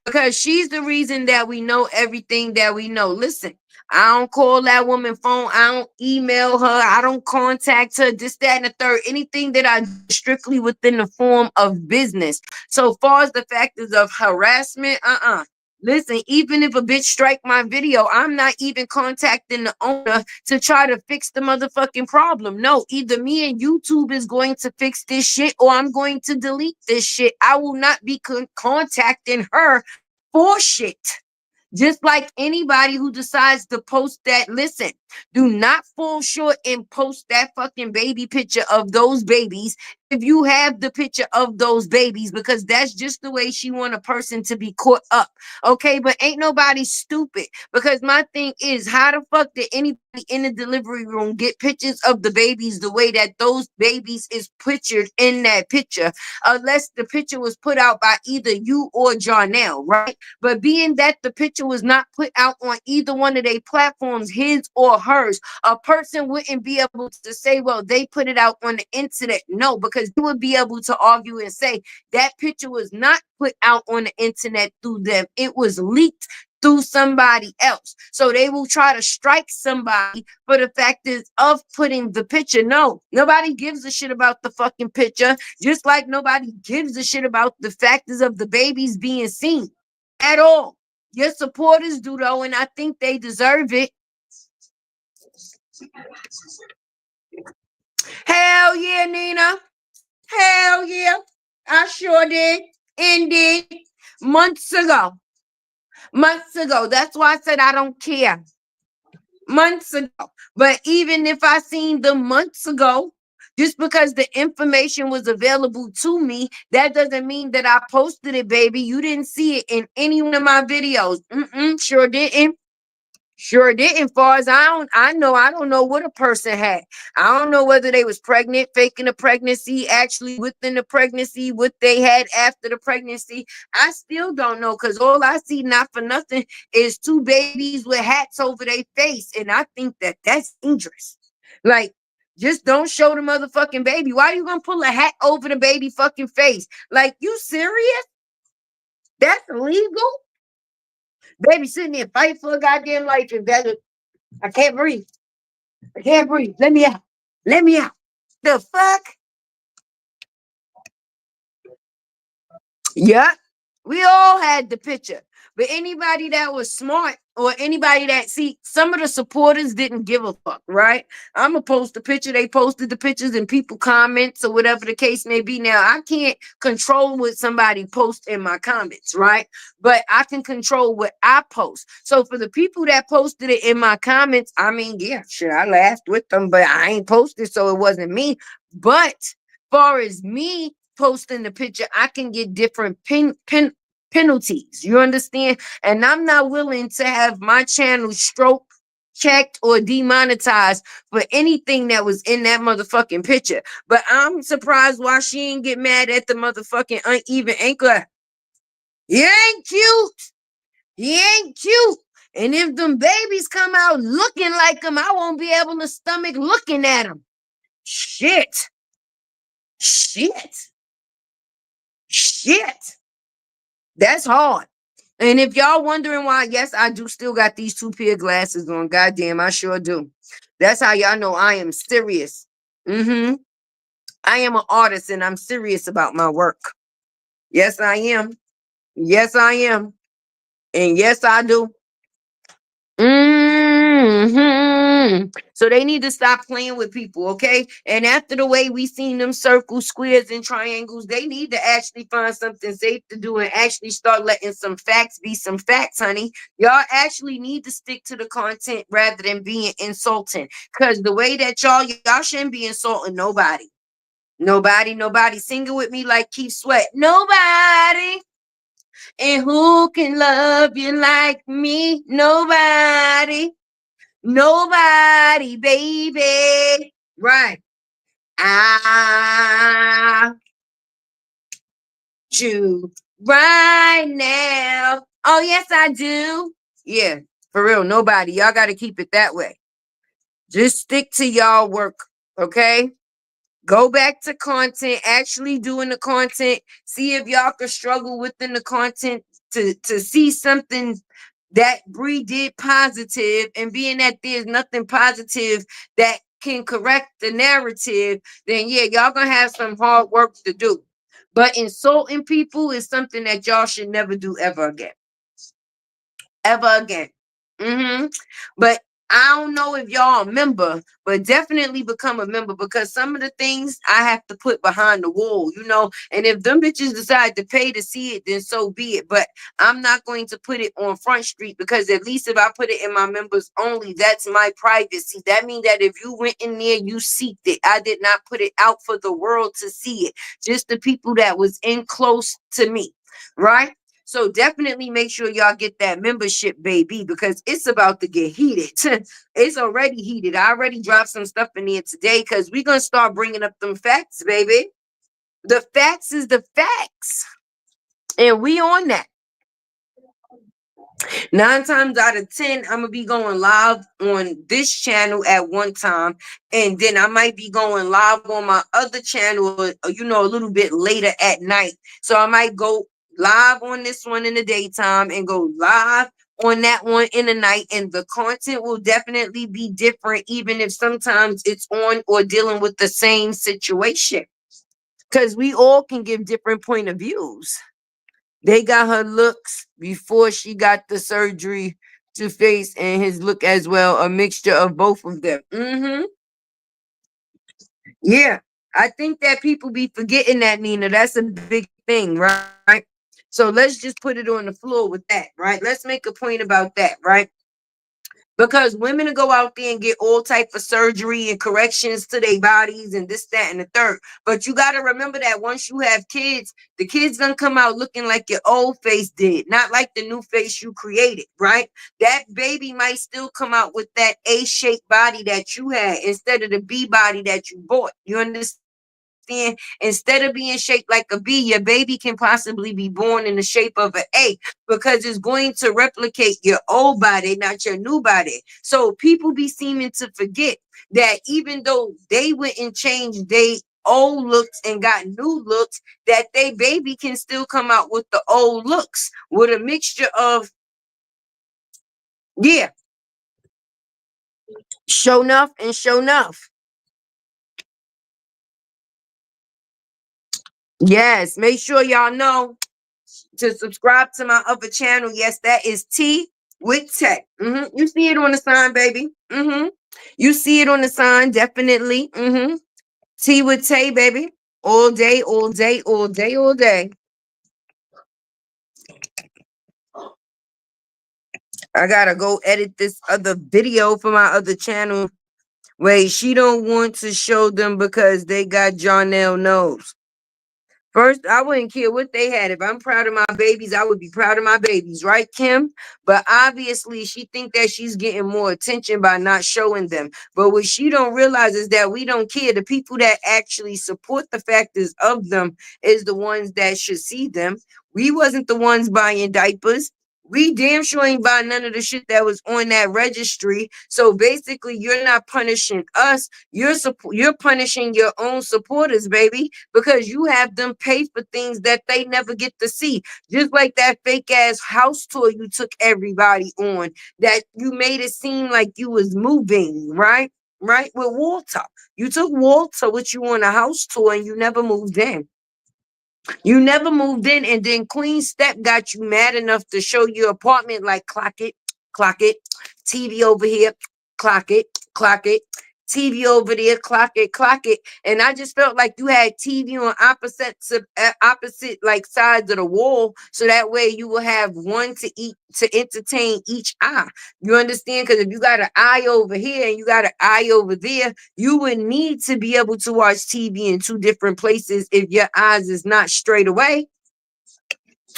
Because she's the reason that we know everything that we know. Listen, I don't call that woman phone. I don't email her. I don't contact her. This, that, and the third. Anything that I do strictly within the form of business. So far as the factors of harassment, listen, even if a bitch strike my video, I'm not even contacting the owner to try to fix the motherfucking problem. No, either me and YouTube is going to fix this shit or I'm going to delete this shit. I will not be contacting her for shit. Just like anybody who decides to post that, listen, do not fall short and post that fucking baby picture of those babies if you have the picture of those babies, because that's just the way she want a person to be caught up. Okay, but ain't nobody stupid, because my thing is, how the fuck did anybody in the delivery room get pictures of the babies the way that those babies is pictured in that picture, unless the picture was put out by either you or Jarnell, right? But being that the picture was not put out on either one of their platforms, his or hers, a person wouldn't be able to say, well, they put it out on the internet. No, because you would be able to argue and say that picture was not put out on the internet through them. It was leaked through somebody else. So they will try to strike somebody for the fact is of putting the picture. No, nobody gives a shit about the fucking picture, just like nobody gives a shit about the factors of the babies being seen at all. Your supporters do, though, and I think they deserve it. Hell yeah, Nina. Hell yeah. I sure did. Indeed. Months ago. Months ago. That's why I said I don't care. Months ago. But even if I seen them months ago, just because the information was available to me, that doesn't mean that I posted it, baby. You didn't see it in any one of my videos. Sure didn't. Sure didn't. Far as I don't know what a person had. I don't know whether they was pregnant, faking a pregnancy, actually within the pregnancy, what they had after the pregnancy. I still don't know, because all I see, not for nothing, is two babies with hats over their face. And I think that that's dangerous. Like, just don't show the motherfucking baby. Why are you gonna pull a hat over the baby fucking face? Like, you serious? That's illegal? Baby sitting there fighting for a goddamn life and better. I can't breathe. I can't breathe. Let me out. Let me out. The fuck? Yeah. We all had the picture. But anybody that was smart or anybody that see some of the supporters didn't give a fuck, right? I'm gonna post the picture. They posted the pictures and people comments or whatever the case may be. Now I can't control what somebody posts in my comments, right? But I can control what I post. So for the people that posted it in my comments, I mean, yeah, shit, I laughed with them, but I ain't posted, so it wasn't me. But far as me posting the picture, I can get different penalties. You understand? And I'm not willing to have my channel stroke checked or demonetized for anything that was in that motherfucking picture. But I'm surprised why she ain't get mad at the motherfucking uneven ankle. He ain't cute. He ain't cute. And if them babies come out looking like him, I won't be able to stomach looking at them. Shit. Shit. Shit. That's hard. And if y'all wondering why, yes, I do still got these 2 pair of glasses on. Goddamn, I sure do. That's how y'all know I am serious. I am an artist and I'm serious about my work. Yes, I am. Yes, I am. And yes, I do. So they need to stop playing with people, okay? And after the way we seen them circles, squares, and triangles, they need to actually find something safe to do and actually start letting some facts be some facts, honey. Y'all actually need to stick to the content rather than being insulting. Because the way that y'all shouldn't be insulting nobody. Nobody. Sing it with me like Keith Sweat. Nobody. And who can love you like me? Nobody. Nobody, baby. Right. I you right now. Oh, yes, I do. Yeah, for real. Nobody. Y'all got to keep it that way. Just stick to y'all work. Okay. Go back to content, actually doing the content. See if y'all can struggle within the content to see something that Bree did positive, and being that there's nothing positive that can correct the narrative, then yeah, y'all gonna have some hard work to do. But insulting people is something that y'all should never do ever again. Ever again. But I don't know if y'all a member, but definitely become a member, because some of the things I have to put behind the wall, and if them bitches decide to pay to see it, then so be it. But I'm not going to put it on Front Street, because at least if I put it in my members only, that's my privacy. That means that if you went in there, you seeked it. I did not put it out for the world to see it. Just the people that was in close to me, right? So definitely make sure y'all get that membership, baby, because it's about to get heated. It's already heated. I already dropped some stuff in there today because we're going to start bringing up them facts, baby. The facts is the facts. And we on that. 9 times out of 10, I'm gonna be going live on this channel at one time, and then I might be going live on my other channel, a little bit later at night. So I might go live on this one in the daytime and go live on that one in the night, and the content will definitely be different, even if sometimes it's on or dealing with the same situation, because we all can give different point of views. They got her looks before she got the surgery to face, and his look as well, a mixture of both of them. Yeah, I think that people be forgetting that, Nina. That's a big thing, right? So let's just put it on the floor with that, right? Let's make a point about that, right? Because women will go out there and get all type of surgery and corrections to their bodies and this, that, and the third. But you got to remember that once you have kids, the kids gonna come out looking like your old face did, not like the new face you created, right? That baby might still come out with that A-shaped body that you had instead of the B body that you bought. You understand? Instead of being shaped like a B, your baby can possibly be born in the shape of an A, because it's going to replicate your old body, not your new body. So people be seeming to forget that even though they went and changed their old looks and got new looks, that they baby can still come out with the old looks with a mixture of, yeah, show enough and show enough. Yes, make sure y'all know to subscribe to my other channel. Yes, that is T with Tech. You see it on the sign, baby. You see it on the sign, definitely. T with Tay, baby. All day, all day, all day, all day. I gotta go edit this other video for my other channel. Wait, she don't want to show them because they got Jonelle nose. First, I wouldn't care what they had. If I'm proud of my babies, I would be proud of my babies, right, Kim? But obviously, she think that she's getting more attention by not showing them. But what she don't realize is that we don't care. The people that actually support the factors of them is the ones that should see them. We wasn't the ones buying diapers. We damn sure ain't buying none of the shit that was on that registry. So basically, you're not punishing us. You're punishing your own supporters, baby, because you have them pay for things that they never get to see. Just like that fake ass house tour you took everybody on, that you made it seem like you was moving, right? Right? With Walter. You took Walter with you on a house tour and you never moved in. You never moved in, and then Queen Step got you mad enough to show your apartment like clock it, TV over here, clock it, TV over there, clock it. And I just felt like you had TV on opposite like sides of the wall, so that way you will have one to entertain each eye. You understand? Because if you got an eye over here and you got an eye over there, you would need to be able to watch TV in two different places if your eyes is not straight away.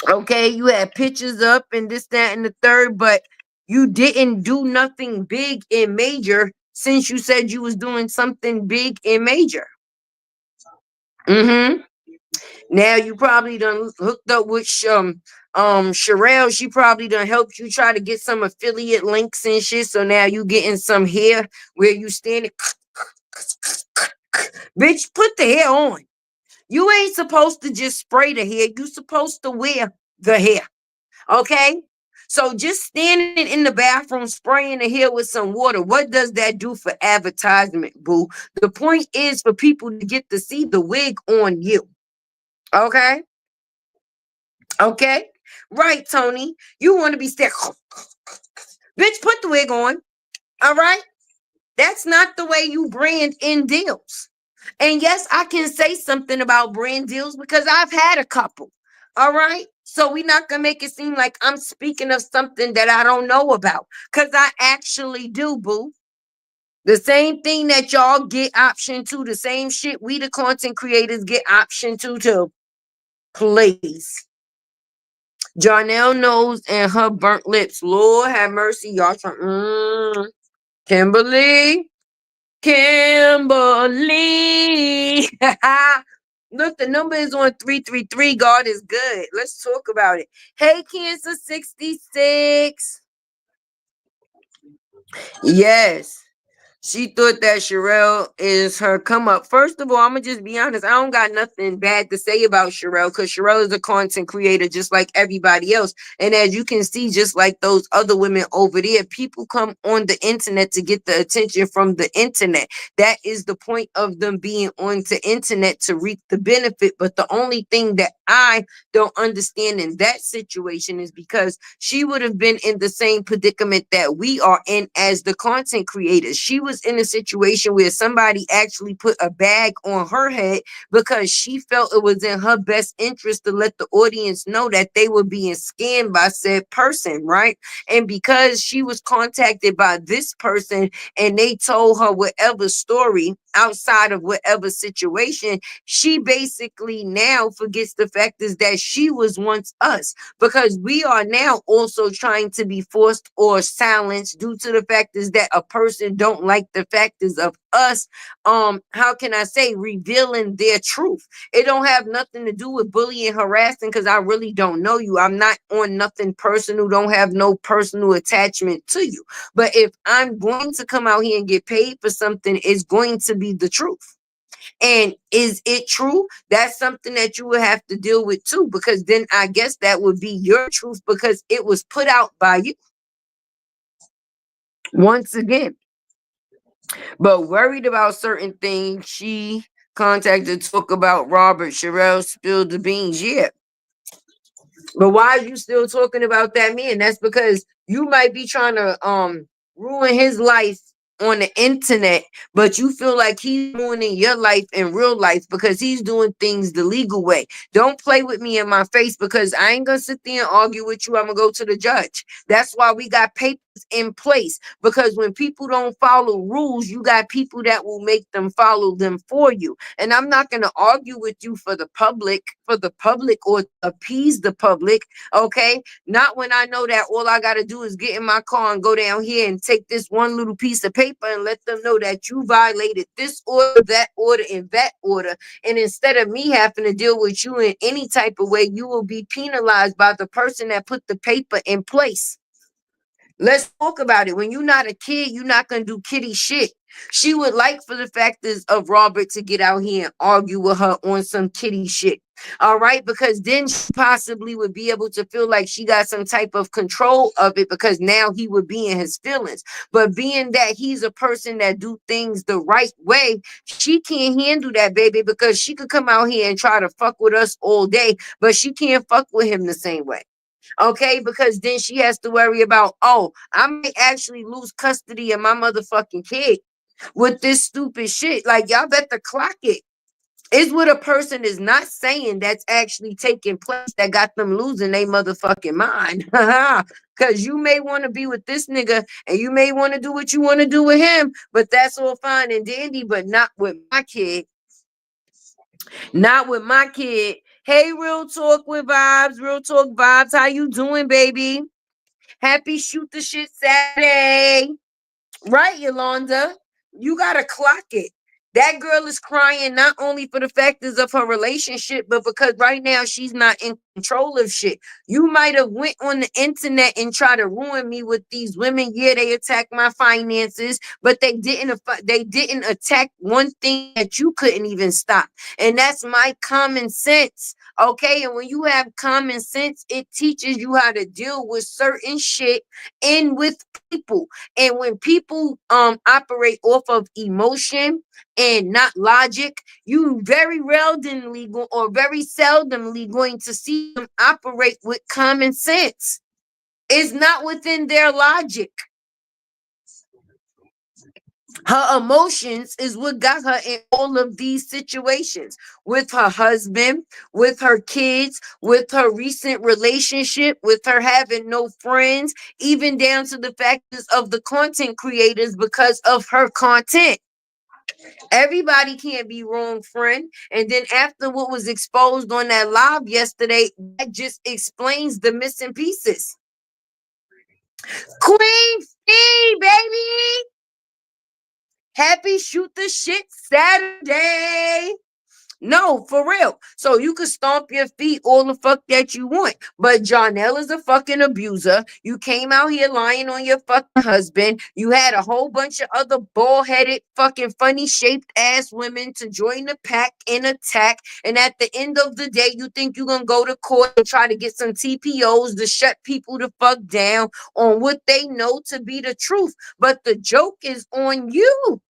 Okay, you had pictures up and this, that, and the third, but you didn't do nothing big and major since you said you was doing something big and major. Now you probably done hooked up with Sherelle. She probably done helped you try to get some affiliate links and shit. So now you getting some hair where you standing. Bitch, put the hair on. You ain't supposed to just spray the hair. You supposed to wear the hair. Okay? So just standing in the bathroom spraying the hair with some water, what does that do for advertisement, boo? The point is for people to get to see the wig on you. Okay? Okay? Right, Tony. You want to be staring. Bitch, put the wig on. All right? That's not the way you brand in deals. And yes, I can say something about brand deals because I've had a couple. All right? So we're not going to make it seem like I'm speaking of something that I don't know about, because I actually do, boo. The same thing that y'all get option to, the same shit we the content creators get option to too. Please. Jonelle nose and her burnt lips. Lord have mercy. Y'all trying. Kimberly. Look, the number is on 333. God is good. Let's talk about it. Hey, Cancer 66. Yes. She thought that Sherelle is her come up. First of all, I'm going to just be honest. I don't got nothing bad to say about Sherelle because Sherelle is a content creator just like everybody else. And as you can see, just like those other women over there, people come on the internet to get the attention from the internet. That is the point of them being on the internet, to reap the benefit. But the only thing that I don't understand in that situation is because she would have been in the same predicament that we are in as the content creators. She was in a situation where somebody actually put a bag on her head because she felt it was in her best interest to let the audience know that they were being scammed by said person, right? And because she was contacted by this person and they told her whatever story outside of whatever situation, she basically now forgets the fact is that she was once us, because we are now also trying to be forced or silenced due to the fact is that a person don't like the factors of us, how can I say, revealing their truth. It don't have nothing to do with bullying, harassing, because I really don't know you. I'm not on nothing personal, don't have no personal attachment to you. But if I'm going to come out here and get paid for something, it's going to be the truth. And is it true? That's something that you would have to deal with too, because then I guess that would be your truth because it was put out by you. Once again. But worried about certain things, she contacted to talk about Robert. Sherelle spilled the beans. Yeah. But why are you still talking about that man? That's because you might be trying to ruin his life on the internet, but you feel like he's ruining your life in real life because he's doing things the legal way. Don't play with me in my face, because I ain't gonna sit there and argue with you. I'm gonna go to the judge. That's why we got papers in place, because when people don't follow rules, you got people that will make them follow them for you. And I'm not gonna argue with you for the public or appease the public. Okay, not when I know that all I got to do is get in my car and go down here and take this one little piece of paper and let them know that you violated this order, that order, and that order. And instead of me having to deal with you in any type of way, you will be penalized by the person that put the paper in place. Let's talk about it. When you're not a kid, you're not going to do kiddie shit. She would like for the factors of Robert to get out here and argue with her on some kiddie shit. All right, because then she possibly would be able to feel like she got some type of control of it, because now he would be in his feelings. But being that he's a person that do things the right way, she can't handle that, baby, because she could come out here and try to fuck with us all day, but she can't fuck with him the same way. Okay, because then she has to worry about, oh, I might actually lose custody of my motherfucking kid with this stupid shit. Like, y'all better clock it. It's what a person is not saying that's actually taking place that got them losing their motherfucking mind. Because you may want to be with this nigga and you may want to do what you want to do with him, but that's all fine and dandy, but not with my kid. Not with my kid. Hey, Real Talk with Vibes. Real Talk Vibes. How you doing, baby? Happy Shoot the Shit Saturday. Right, Yolanda? You gotta clock it. That girl is crying not only for the factors of her relationship, but because right now she's not in control of shit. You might have went on the internet and tried to ruin me with these women. Yeah, they attacked my finances, but they didn't. They didn't attack one thing that you couldn't even stop, and that's my common sense. Okay, and when you have common sense, it teaches you how to deal with certain shit and with people. And when people operate off of emotion and not logic, you very rarely or very seldomly going to see them operate with common sense. It's not within their logic. Her emotions is what got her in all of these situations with her husband, with her kids, with her recent relationship, with her having no friends, even down to the factors of the content creators because of her content. Everybody can't be wrong, friend. And then after what was exposed on that live yesterday, that just explains the missing pieces. Queen Fee, baby. Happy Shoot the Shit Saturday. No, for real. So you can stomp your feet all the fuck that you want. But Jonelle is a fucking abuser. You came out here lying on your fucking husband. You had a whole bunch of other bald-headed, fucking funny shaped ass women to join the pack and attack. And at the end of the day, you think you're gonna go to court and try to get some TPOs to shut people the fuck down on what they know to be the truth. But the joke is on you.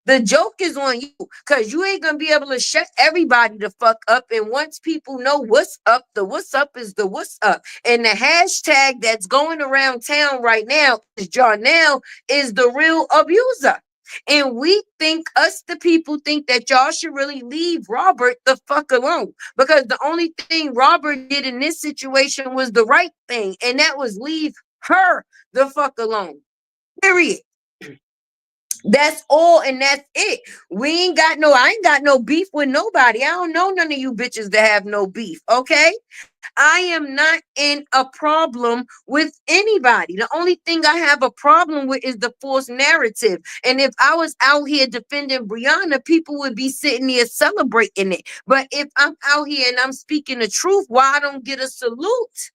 The joke is on you, because you ain't gonna be able to shut everybody the fuck up. And once people know what's up, the what's up is the what's up. And the hashtag that's going around town right now is Jonelle is the real abuser. And we think, us the people think that y'all should really leave Robert the fuck alone. Because the only thing Robert did in this situation was the right thing, and that was leave her the fuck alone. Period. That's all, and that's it. I ain't got no beef with nobody. I don't know none of you bitches that have no beef. Okay. I am not in a problem with anybody. The only thing I have a problem with is the false narrative. And if I was out here defending Brianna, people would be sitting here celebrating it. But if I'm out here and I'm speaking the truth, why I don't get a salute?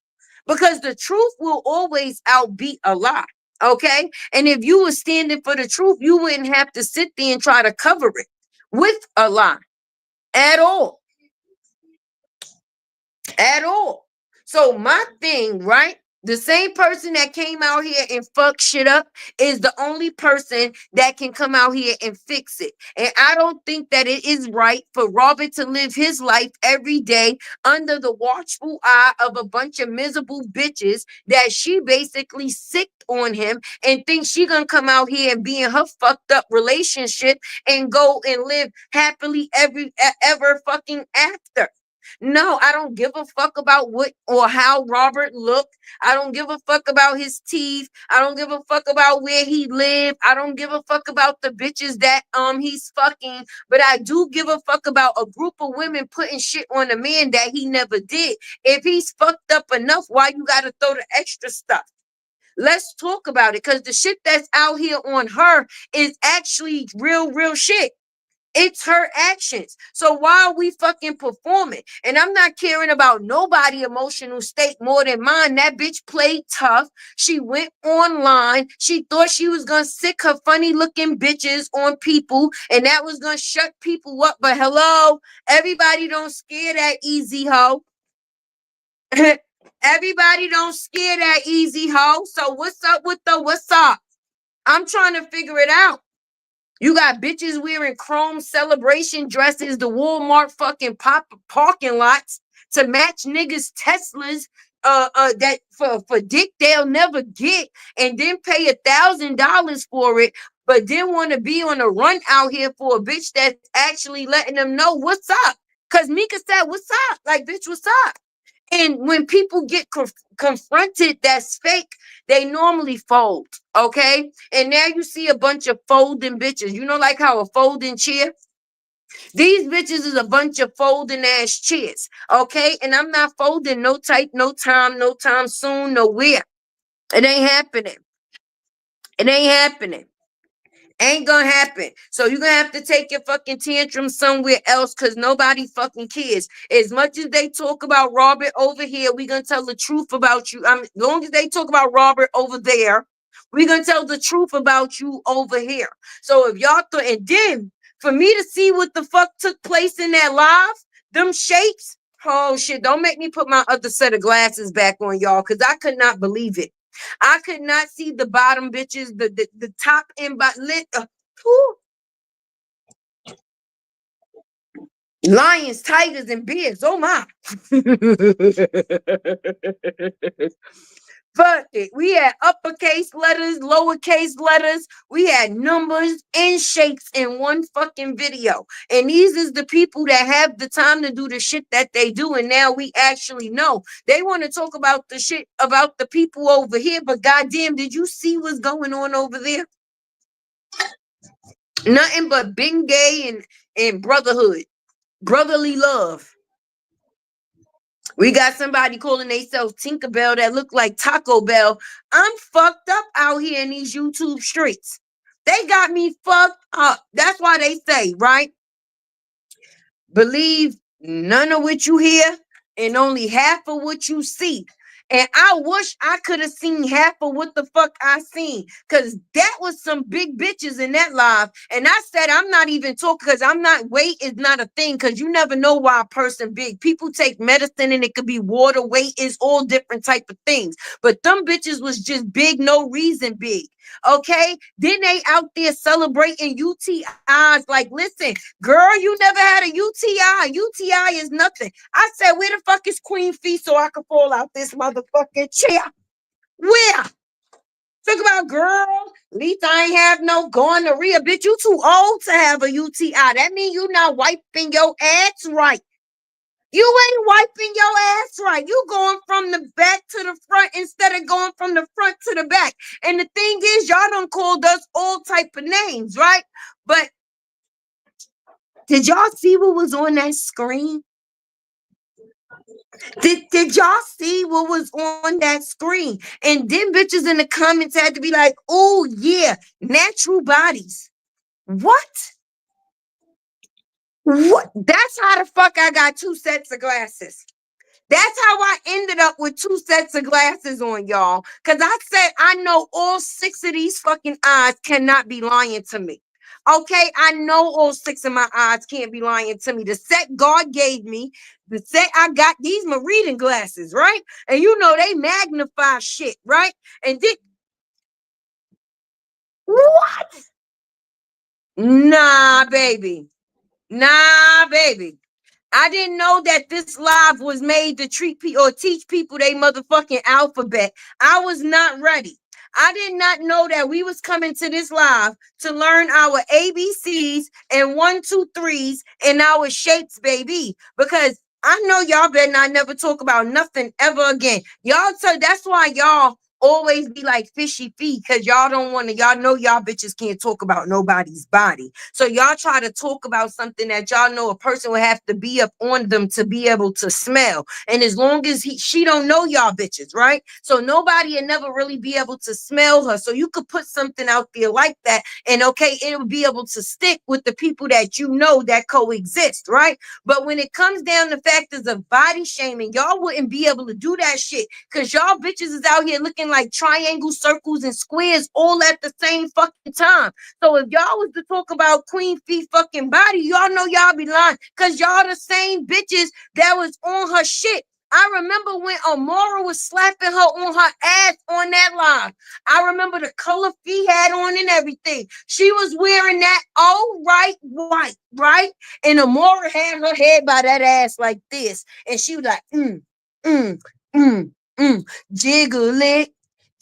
Because the truth will always outbeat a lie. Okay. And if you were standing for the truth, you wouldn't have to sit there and try to cover it with a lie at all. At all. So my thing, right? The same person that came out here and fuck shit up is the only person that can come out here and fix it. And I don't think that it is right for Robert to live his life every day under the watchful eye of a bunch of miserable bitches that she basically sicked on him and thinks she gonna come out here and be in her fucked up relationship and go and live happily ever fucking after. No, I don't give a fuck about what or how Robert looked. I don't give a fuck about his teeth. I don't give a fuck about where he lived. I don't give a fuck about the bitches that he's fucking. But I do give a fuck about a group of women putting shit on a man that he never did. If he's fucked up enough, why you gotta throw the extra stuff? Let's talk about it, because the shit that's out here on her is actually real shit. It's her actions. So why are we fucking performing? And I'm not caring about nobody emotional state more than mine. That bitch played tough. She went online. She thought she was gonna sick her funny looking bitches on people, and that was gonna shut people up. But hello, everybody don't scare that easy hoe. Everybody don't scare that easy hoe. So what's up with the what's up? I'm trying to figure it out. You got bitches wearing chrome celebration dresses, the Walmart fucking parking lots to match niggas Teslas that for dick they'll never get, and then pay $1,000 for it, but then want to be on a run out here for a bitch that's actually letting them know what's up. Cause Mika said, what's up? Like, bitch, what's up? And when people get confronted that's fake, they normally fold, okay? And now you see a bunch of folding bitches. You know, like how a folding chair? These bitches is a bunch of folding ass chairs, okay? And I'm not folding no type, no time soon, nowhere. It ain't happening. It ain't happening. Ain't gonna happen. So you're gonna have to take your fucking tantrum somewhere else, because nobody fucking cares. As much as they talk about Robert over here, we're gonna tell the truth about you. As long as they talk about Robert over there, we're gonna tell the truth about you over here. So if y'all thought, and then for me to see what the fuck took place in that live, them shapes, oh shit, don't make me put my other set of glasses back on, y'all, because I could not believe it. I could not see the bottom bitches, the top and bottom lit. Lions, tigers, and bears. Oh my. Fuck it. We had uppercase letters, lowercase letters. We had numbers and shapes in one fucking video. And these is the people that have the time to do the shit that they do. And now we actually know. They want to talk about the shit about the people over here. But goddamn, did you see what's going on over there? Nothing but being gay and brotherhood. Brotherly love. We got somebody calling themselves Tinkerbell that look like Taco Bell. I'm fucked up out here in these YouTube streets. They got me fucked up. That's why they say, right? Believe none of what you hear and only half of what you see. And I wish I could have seen half of what the fuck I seen, because that was some big bitches in that live. And I said, I'm not even talking, because I'm not, weight is not a thing, because you never know why a person big. People take medicine and it could be water, weight is all different type of things. But them bitches was just big, no reason big. Okay, then they out there celebrating UTIs. Like, listen, girl, you never had a UTI. UTI is nothing. I said, where the fuck is Queen Fee so I can fall out this motherfucking chair? Where? Think about, girl, at least I ain't have no gonorrhea. Bitch, you too old to have a UTI. That means you not wiping your ass right. You ain't wiping your ass right. You going from the back to the front instead of going from the front to the back. And the thing is, y'all done called us all type of names, right? But did y'all see what was on that screen? Did y'all see what was on that screen? And then bitches in the comments had to be like, oh yeah, natural bodies. What? What? That's how the fuck I got 2 sets of glasses. That's how I ended up with 2 sets of glasses on, y'all. Because I said, I know all 6 of these fucking eyes cannot be lying to me. Okay, I know all six of my eyes can't be lying to me. The set God gave me, the set I got, these my reading glasses, right? And you know they magnify shit, right? And then what? Nah, baby. Nah, baby. I didn't know that this live was made to treat people or teach people they motherfucking alphabet. I was not ready. I did not know that we was coming to this live to learn our ABCs and 1, 2, 3s and our shapes, baby. Because I know y'all better not never talk about nothing ever again. Y'all, so that's why y'all always be like fishy feet, because y'all don't want to, y'all know y'all bitches can't talk about nobody's body. So y'all try to talk about something that y'all know a person would have to be up on them to be able to smell. And as long as she don't know y'all bitches, right? So nobody will never really be able to smell her. So you could put something out there like that, and okay, it'll be able to stick with the people that you know that coexist, right? But when it comes down to factors of body shaming, y'all wouldn't be able to do that shit, because y'all bitches is out here looking like triangles, circles, and squares all at the same fucking time. So if y'all was to talk about Queen Fee fucking body, y'all know y'all be lying, because y'all the same bitches that was on her shit. I remember when Amora was slapping her on her ass on that live. I remember the color Fee had on and everything. She was wearing that all right white, right? And Amora had her head by that ass like this. And she was like, mm, jiggle it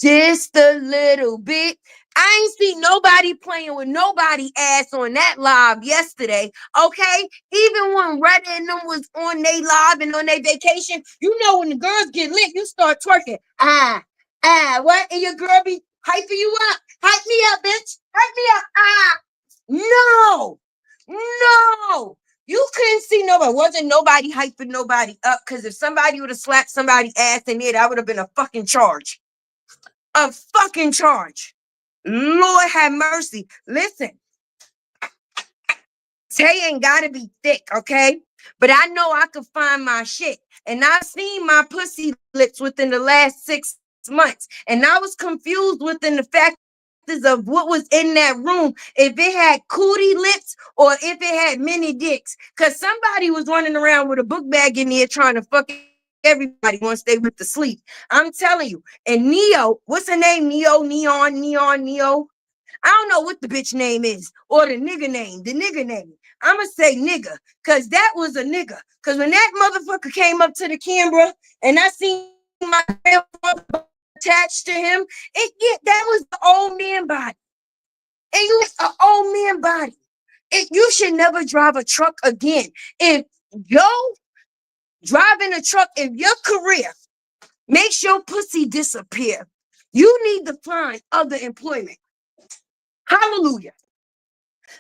just a little bit. I ain't see nobody playing with nobody ass on that live yesterday, okay? Even when Red and them was on they live and on their vacation, you know when the girls get lit, you start twerking. What? And your girl be hyping you up. Hype me up, bitch. Hype me up. No. No. You couldn't see nobody. Wasn't nobody hyping nobody up, because if somebody would have slapped somebody's ass in there, that would have been a fucking charge. A fucking charge. Lord have mercy. Listen, Taye ain't gotta be thick, okay? But I know I could find my shit. And I've seen my pussy lips within the last 6 months. And I was confused within the fact of what was in that room, if it had cootie lips or if it had mini dicks. Because somebody was running around with a book bag in there trying to fuck everybody once they went to sleep. I'm telling you. And Neo, what's her name? Neo. I don't know what the bitch name is or the nigga name. I'ma say nigga, because that was a nigga. Because when that motherfucker came up to the camera and I seen my grandfather attached to him, that was the old man body. And you was an old man body. You should never drive a truck again. If yo driving a truck, if your career makes your pussy disappear, you need to find other employment. Hallelujah.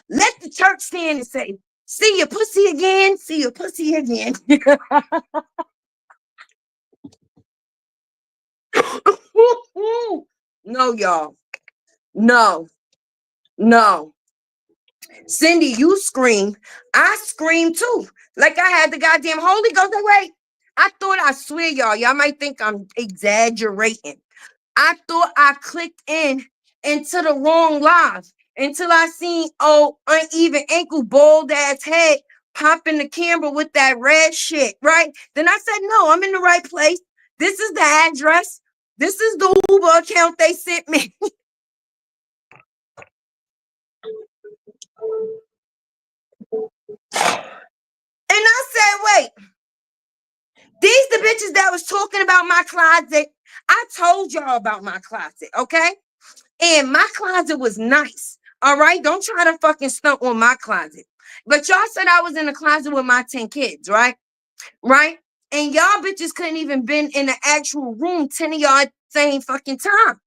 Let the church stand and say, see your pussy again, see your pussy again. No, y'all. No. Cindy, you scream. I scream too. Like I had the goddamn Holy Ghost. Wait. I swear, y'all might think I'm exaggerating. I thought I clicked into the wrong live until I seen uneven ankle, bald ass head popping the camera with that red shit, right? Then I said, no, I'm in the right place. This is the address. This is the Uber account they sent me. And I said, wait, these the bitches that was talking about my closet. I told y'all about my closet, okay? And my closet was nice. All right. Don't try to fucking stunt on my closet. But y'all said I was in the closet with my 10 kids, right? Right. And y'all bitches couldn't even been in the actual room 10 of y'all at the same fucking time.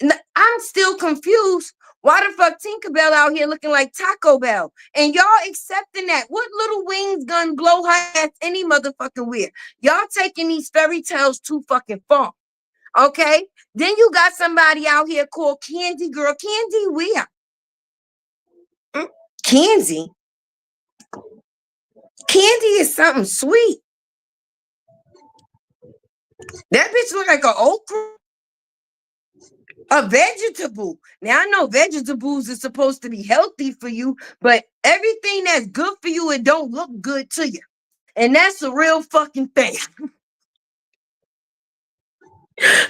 And I'm still confused. Why the fuck Tinkerbell out here looking like Taco Bell? And y'all accepting that? What little wings gonna blow her ass any motherfucking where? Y'all taking these fairy tales too fucking far. Okay. Then you got somebody out here called Candy Girl. Candy where? Candy. Candy is something sweet. That bitch look like an okra. A vegetable. Now I know vegetables are supposed to be healthy for you, but everything that's good for you, it don't look good to you. And that's a real fucking thing.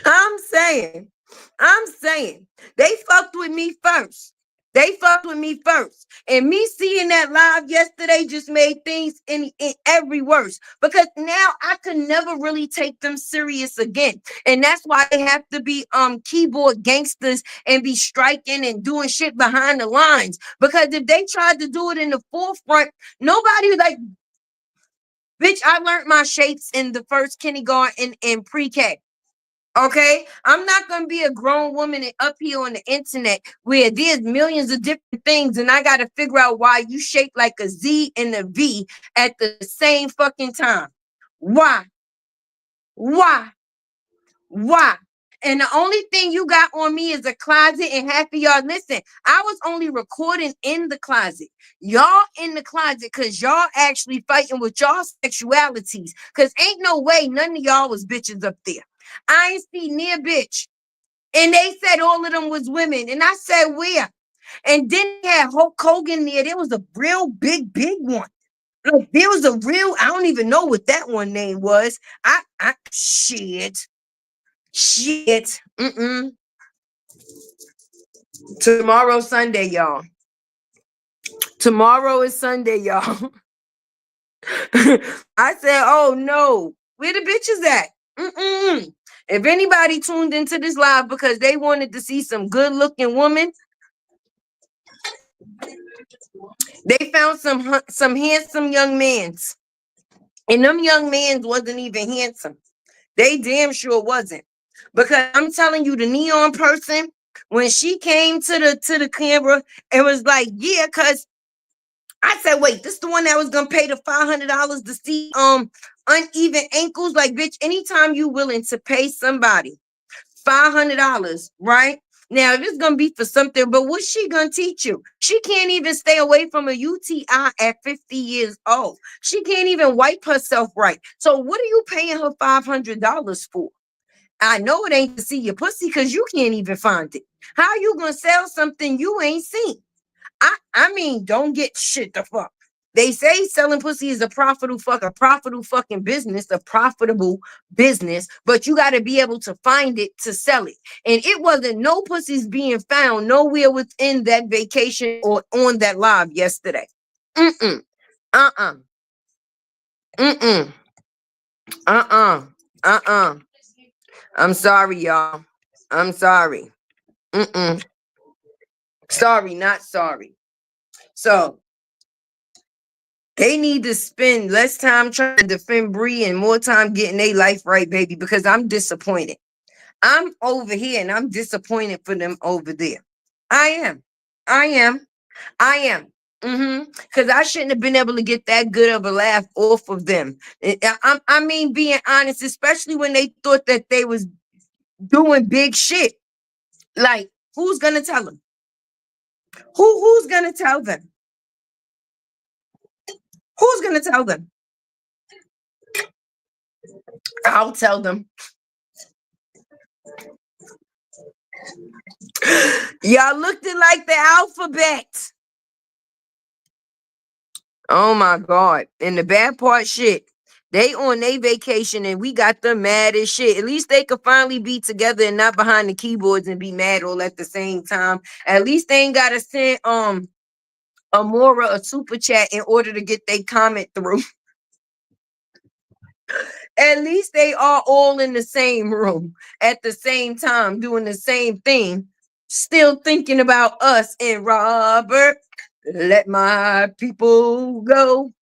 I'm saying, I'm saying, they fucked with me first. They fucked with me first. And me seeing that live yesterday just made things in every worse. Because now I could never really take them serious again. And that's why they have to be keyboard gangsters and be striking and doing shit behind the lines. Because if they tried to do it in the forefront, nobody like, bitch, I learned my shapes in the first kindergarten and pre-K. Okay, I'm not gonna be a grown woman and up here on the internet where there's millions of different things, and I gotta figure out why you shape like a Z and a V at the same fucking time. Why? Why? Why? And the only thing you got on me is a closet, and half of y'all listen. I was only recording in the closet. Y'all in the closet because y'all actually fighting with y'all sexualities. Because ain't no way none of y'all was bitches up there. I ain't see near bitch. And they said all of them was women. And I said, where? And then they had Hulk Hogan there. There was a real big one. Like there was a real, I don't even know what that one name was. Shit. Shit. Tomorrow Sunday, y'all. Tomorrow is Sunday, y'all. I said, oh no. Where the bitches at? If anybody tuned into this live because they wanted to see some good looking woman, they found some handsome young mans. And them young mans wasn't even handsome. They damn sure wasn't. Because I'm telling you, the neon person, when she came to the camera, it was like, yeah, because I said, wait, this the one that was gonna pay the $500 to see uneven ankles. Like, bitch, anytime you willing to pay somebody $500, right? Now, if it's gonna be for something, but what's she gonna teach you? She can't even stay away from a UTI at 50 years old. She can't even wipe herself right. So what are you paying her $500 for? I know it ain't to see your pussy because you can't even find it. How you gonna sell something you ain't seen? I mean, don't get shit the fuck. They say selling pussy is a profitable fucking business, a profitable business, but you got to be able to find it to sell it. And it wasn't no pussies being found nowhere within that vacation or on that live yesterday. Mm-mm. Uh-uh. Mm-mm. Uh-uh. Uh-uh. I'm sorry, y'all. I'm sorry. Mm-mm. Sorry, not sorry. So they need to spend less time trying to defend Bree and more time getting their life right, baby, because I'm disappointed. I'm over here and I'm disappointed for them over there. I am. I am. I am. Because I shouldn't have been able to get that good of a laugh off of them. I mean, being honest, especially when they thought that they was doing big shit. Like, who's gonna tell them? Who's gonna tell them? Who's gonna tell them? I'll tell them. Y'all looked it like the alphabet. Oh my God. And the bad part, shit. They on their vacation and we got them mad as shit. At least they could finally be together and not behind the keyboards and be mad all at the same time. At least they ain't gotta send Amora a super chat in order to get their comment through. At least they are all in the same room at the same time doing the same thing, still thinking about us and Robert. Let my people go.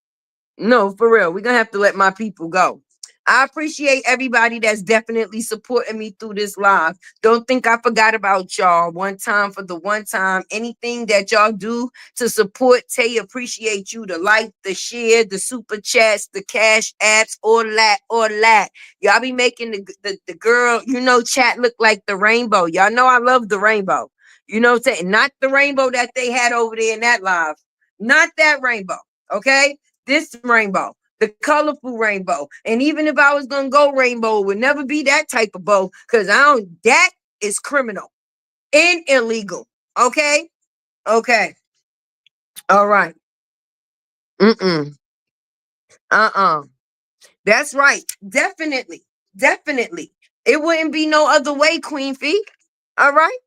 No, for real. We're gonna have to let my people go. I appreciate everybody that's definitely supporting me through this live. Don't think I forgot about y'all. One time for the one time. Anything that y'all do to support Taye, appreciate you. The like, the share, the super chats, the cash apps, all that. Y'all be making the girl, chat look like the rainbow. Y'all know I love the rainbow. You know what I'm saying? Not the rainbow that they had over there in that live. Not that rainbow. Okay? This rainbow, the colorful rainbow. And even if I was gonna go rainbow, it would never be that type of bow because that is criminal. and illegal. Okay? Okay. All right. Mm-mm. Uh-uh. That's right. Definitely. Definitely. It wouldn't be no other way, Queen Fee. All right?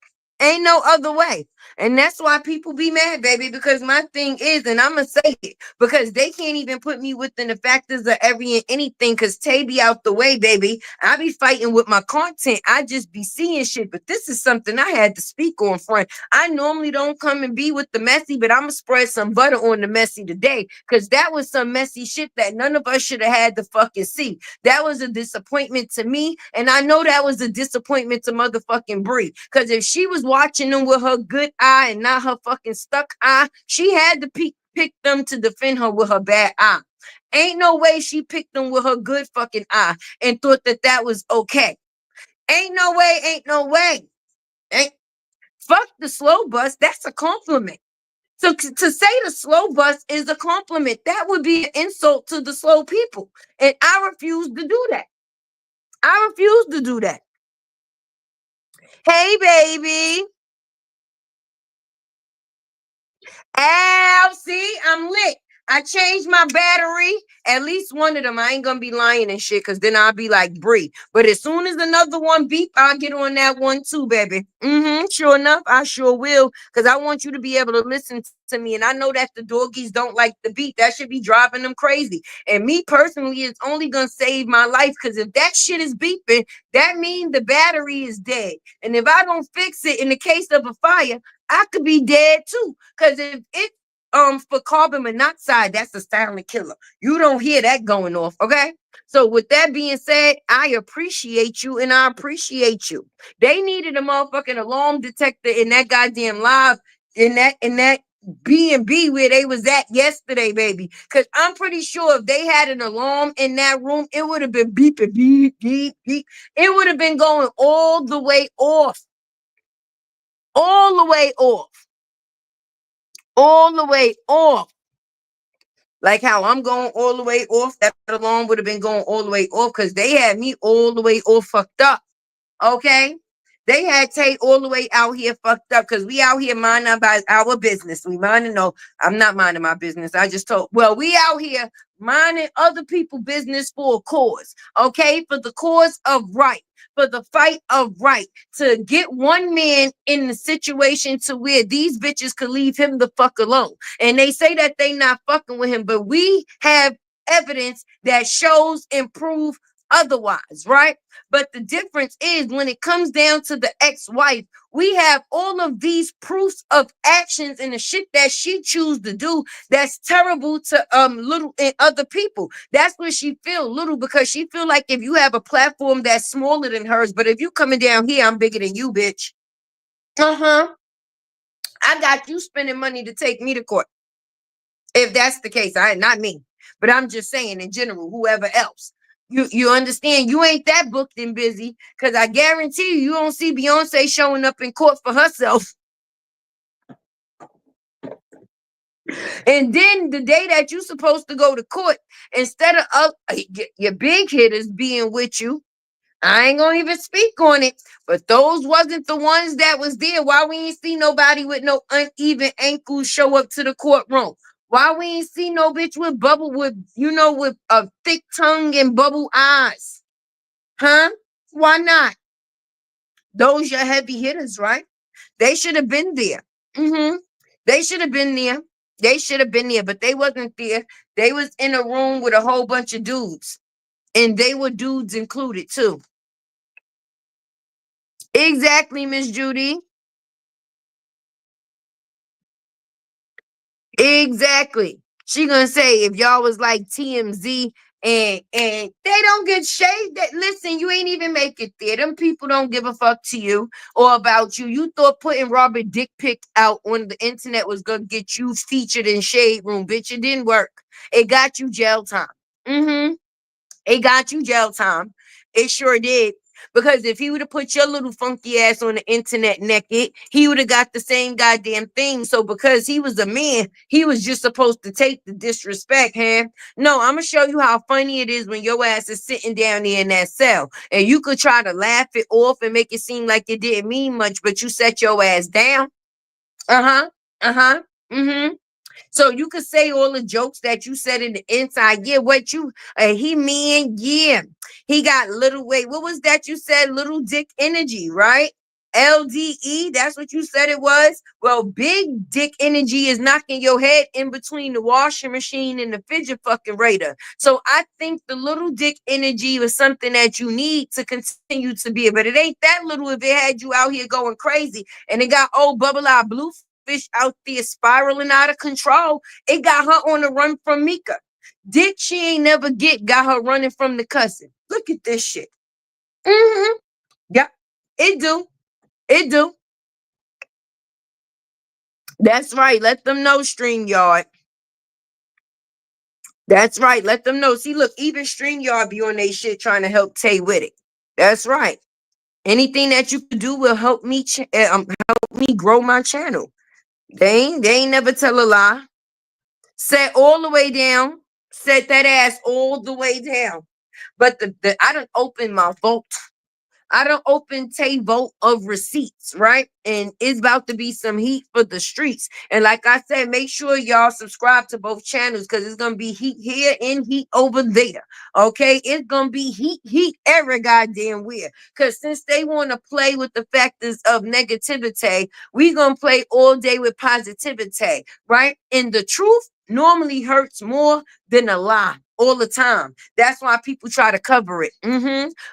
Ain't no other way. And that's why people be mad, baby, because my thing is, and I'm going to say it, because they can't even put me within the factors of every and anything, because Tay be out the way, baby. I be fighting with my content. I just be seeing shit, but this is something I had to speak on, friend. I normally don't come and be with the messy, but I'm going to spread some butter on the messy today, because that was some messy shit that none of us should have had to fucking see. That was a disappointment to me, and I know that was a disappointment to motherfucking Bree, because if she was watching them with her good eye and not her fucking stuck eye, she had to pick them to defend her with her bad eye. Ain't no way she picked them with her good fucking eye and thought that that was okay. Ain't no way, ain't no way. Ain't fuck the slow bus. That's a compliment. So to say the slow bus is a compliment, that would be an insult to the slow people. And I refuse to do that. I refuse to do that. Hey, baby. Ow, see, I'm lit. I changed my battery. At least one of them. I ain't gonna be lying and shit, because then I'll be like Bree. But as soon as another one beep, I'll get on that one too, baby. Sure enough, I sure will. Because I want you to be able to listen to me. And I know that the doggies don't like the beat. That should be driving them crazy. And me personally, it's only gonna save my life. Because if that shit is beeping, that means the battery is dead. And if I don't fix it in the case of a fire, I could be dead too. Because if it for carbon monoxide, that's a silent killer. You don't hear that going off, okay? So with that being said, I appreciate you and I appreciate you. They needed a motherfucking alarm detector in that goddamn live in that B&B where they was at yesterday, baby. Because I'm pretty sure if they had an alarm in that room, it would have been beeping, beep, beep, beep. It would have been going all the way off. All the way off. All the way off. Like how I'm going all the way off, that alarm would have been going all the way off, because they had me all the way off fucked up. Okay? They had Tay all the way out here fucked up, because we out here minding about our business. We minding, no, I'm not minding my business. I just told, well, we out here minding other people's business for a cause. Okay? For the cause of right. For the fight of right, to get one man in the situation to where these bitches could leave him the fuck alone. And they say that they not fucking with him, but we have evidence that shows and prove otherwise, right? But the difference is when it comes down to the ex-wife, we have all of these proofs of actions and the shit that she choose to do that's terrible to little and other people. That's where she feel little, because she feel like if you have a platform that's smaller than hers, but if you coming down here, I'm bigger than you, bitch. I got you spending money to take me to court. If that's the case, not me, but I'm just saying in general, whoever else. You understand? You ain't that booked and busy, because I guarantee you don't see Beyonce showing up in court for herself. And then the day that you supposed to go to court, instead of your big hitters being with you, I ain't gonna even speak on it, but those wasn't the ones that was there. Why we ain't see nobody with no uneven ankles show up to the courtroom? Why we ain't see no bitch with with a thick tongue and bubble eyes? Huh? Why not? Those your heavy hitters, right? They should have been there. They should have been there. They should have been there, but they wasn't there. They was in a room with a whole bunch of dudes, and they were dudes included too. Exactly, Miss Judy. Exactly. She gonna say if y'all was like TMZ and they don't get shade, that listen, you ain't even make it there. Them people don't give a fuck to you or about you. You thought putting Robert dick pic out on the internet was gonna get you featured in Shade Room, bitch. It didn't work. It got you jail time. It got you jail time. It sure did. Because if he would have put your little funky ass on the internet naked, he would have got the same goddamn thing. So because he was a man, he was just supposed to take the disrespect, huh? No, I'm gonna show you how funny it is when your ass is sitting down there in that cell. And you could try to laugh it off and make it seem like it didn't mean much, but you set your ass down. Uh-huh. Uh-huh. Mm-hmm. So you could say all the jokes that you said in the inside. Yeah, what you he mean, yeah. He got little wait, what was that you said? Little dick energy, right? LDE, that's what you said it was. Well, big dick energy is knocking your head in between the washing machine and the fidget fucking radar. So I think the little dick energy was something that you need to continue to be. But it ain't that little if it had you out here going crazy and it got old bubble eye blue fish out there spiraling out of control. It got her on the run from Mika. Dick she ain't never got her running from the cousin. Look at this shit. Mm-hmm. Yeah, it do. It do. That's right. Let them know, StreamYard. That's right. Let them know. See, look, even StreamYard be on they shit trying to help Tay with it. That's right. Anything that you can do will help me help me grow my channel. They ain't never tell a lie. Set all the way down. Set that ass all the way down. But the I don't open my vault. I don't open Tay vote of receipts, right? And it's about to be some heat for the streets. And like I said, make sure y'all subscribe to both channels because it's gonna be heat here and heat over there. Okay, it's gonna be heat every goddamn where. Because since they want to play with the factors of negativity, we gonna play all day with positivity, right? And the truth normally hurts more than a lie all the time. That's why people try to cover it.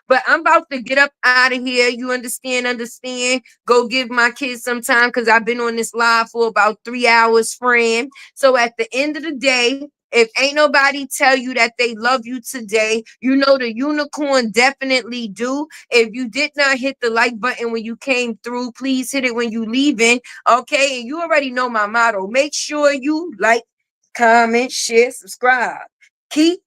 But I'm about to get up out of here. You understand? Go give my kids some time because I've been on this live for about 3 hours, friend. So at the end of the day, if ain't nobody tell you that they love you today, you know the unicorn definitely do. If you did not hit the like button when you came through, please hit it when you leaving. Okay, and you already know my motto. Make sure you like, comment, share, subscribe. Keep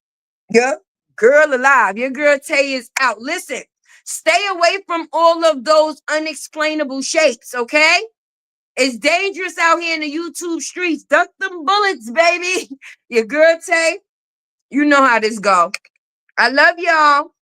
your girl alive. Your girl Taye is out. Listen, stay away from all of those unexplainable shapes, okay? It's dangerous out here in the YouTube streets. Duck them bullets, baby. Your girl Taye, you know how this go. I love y'all.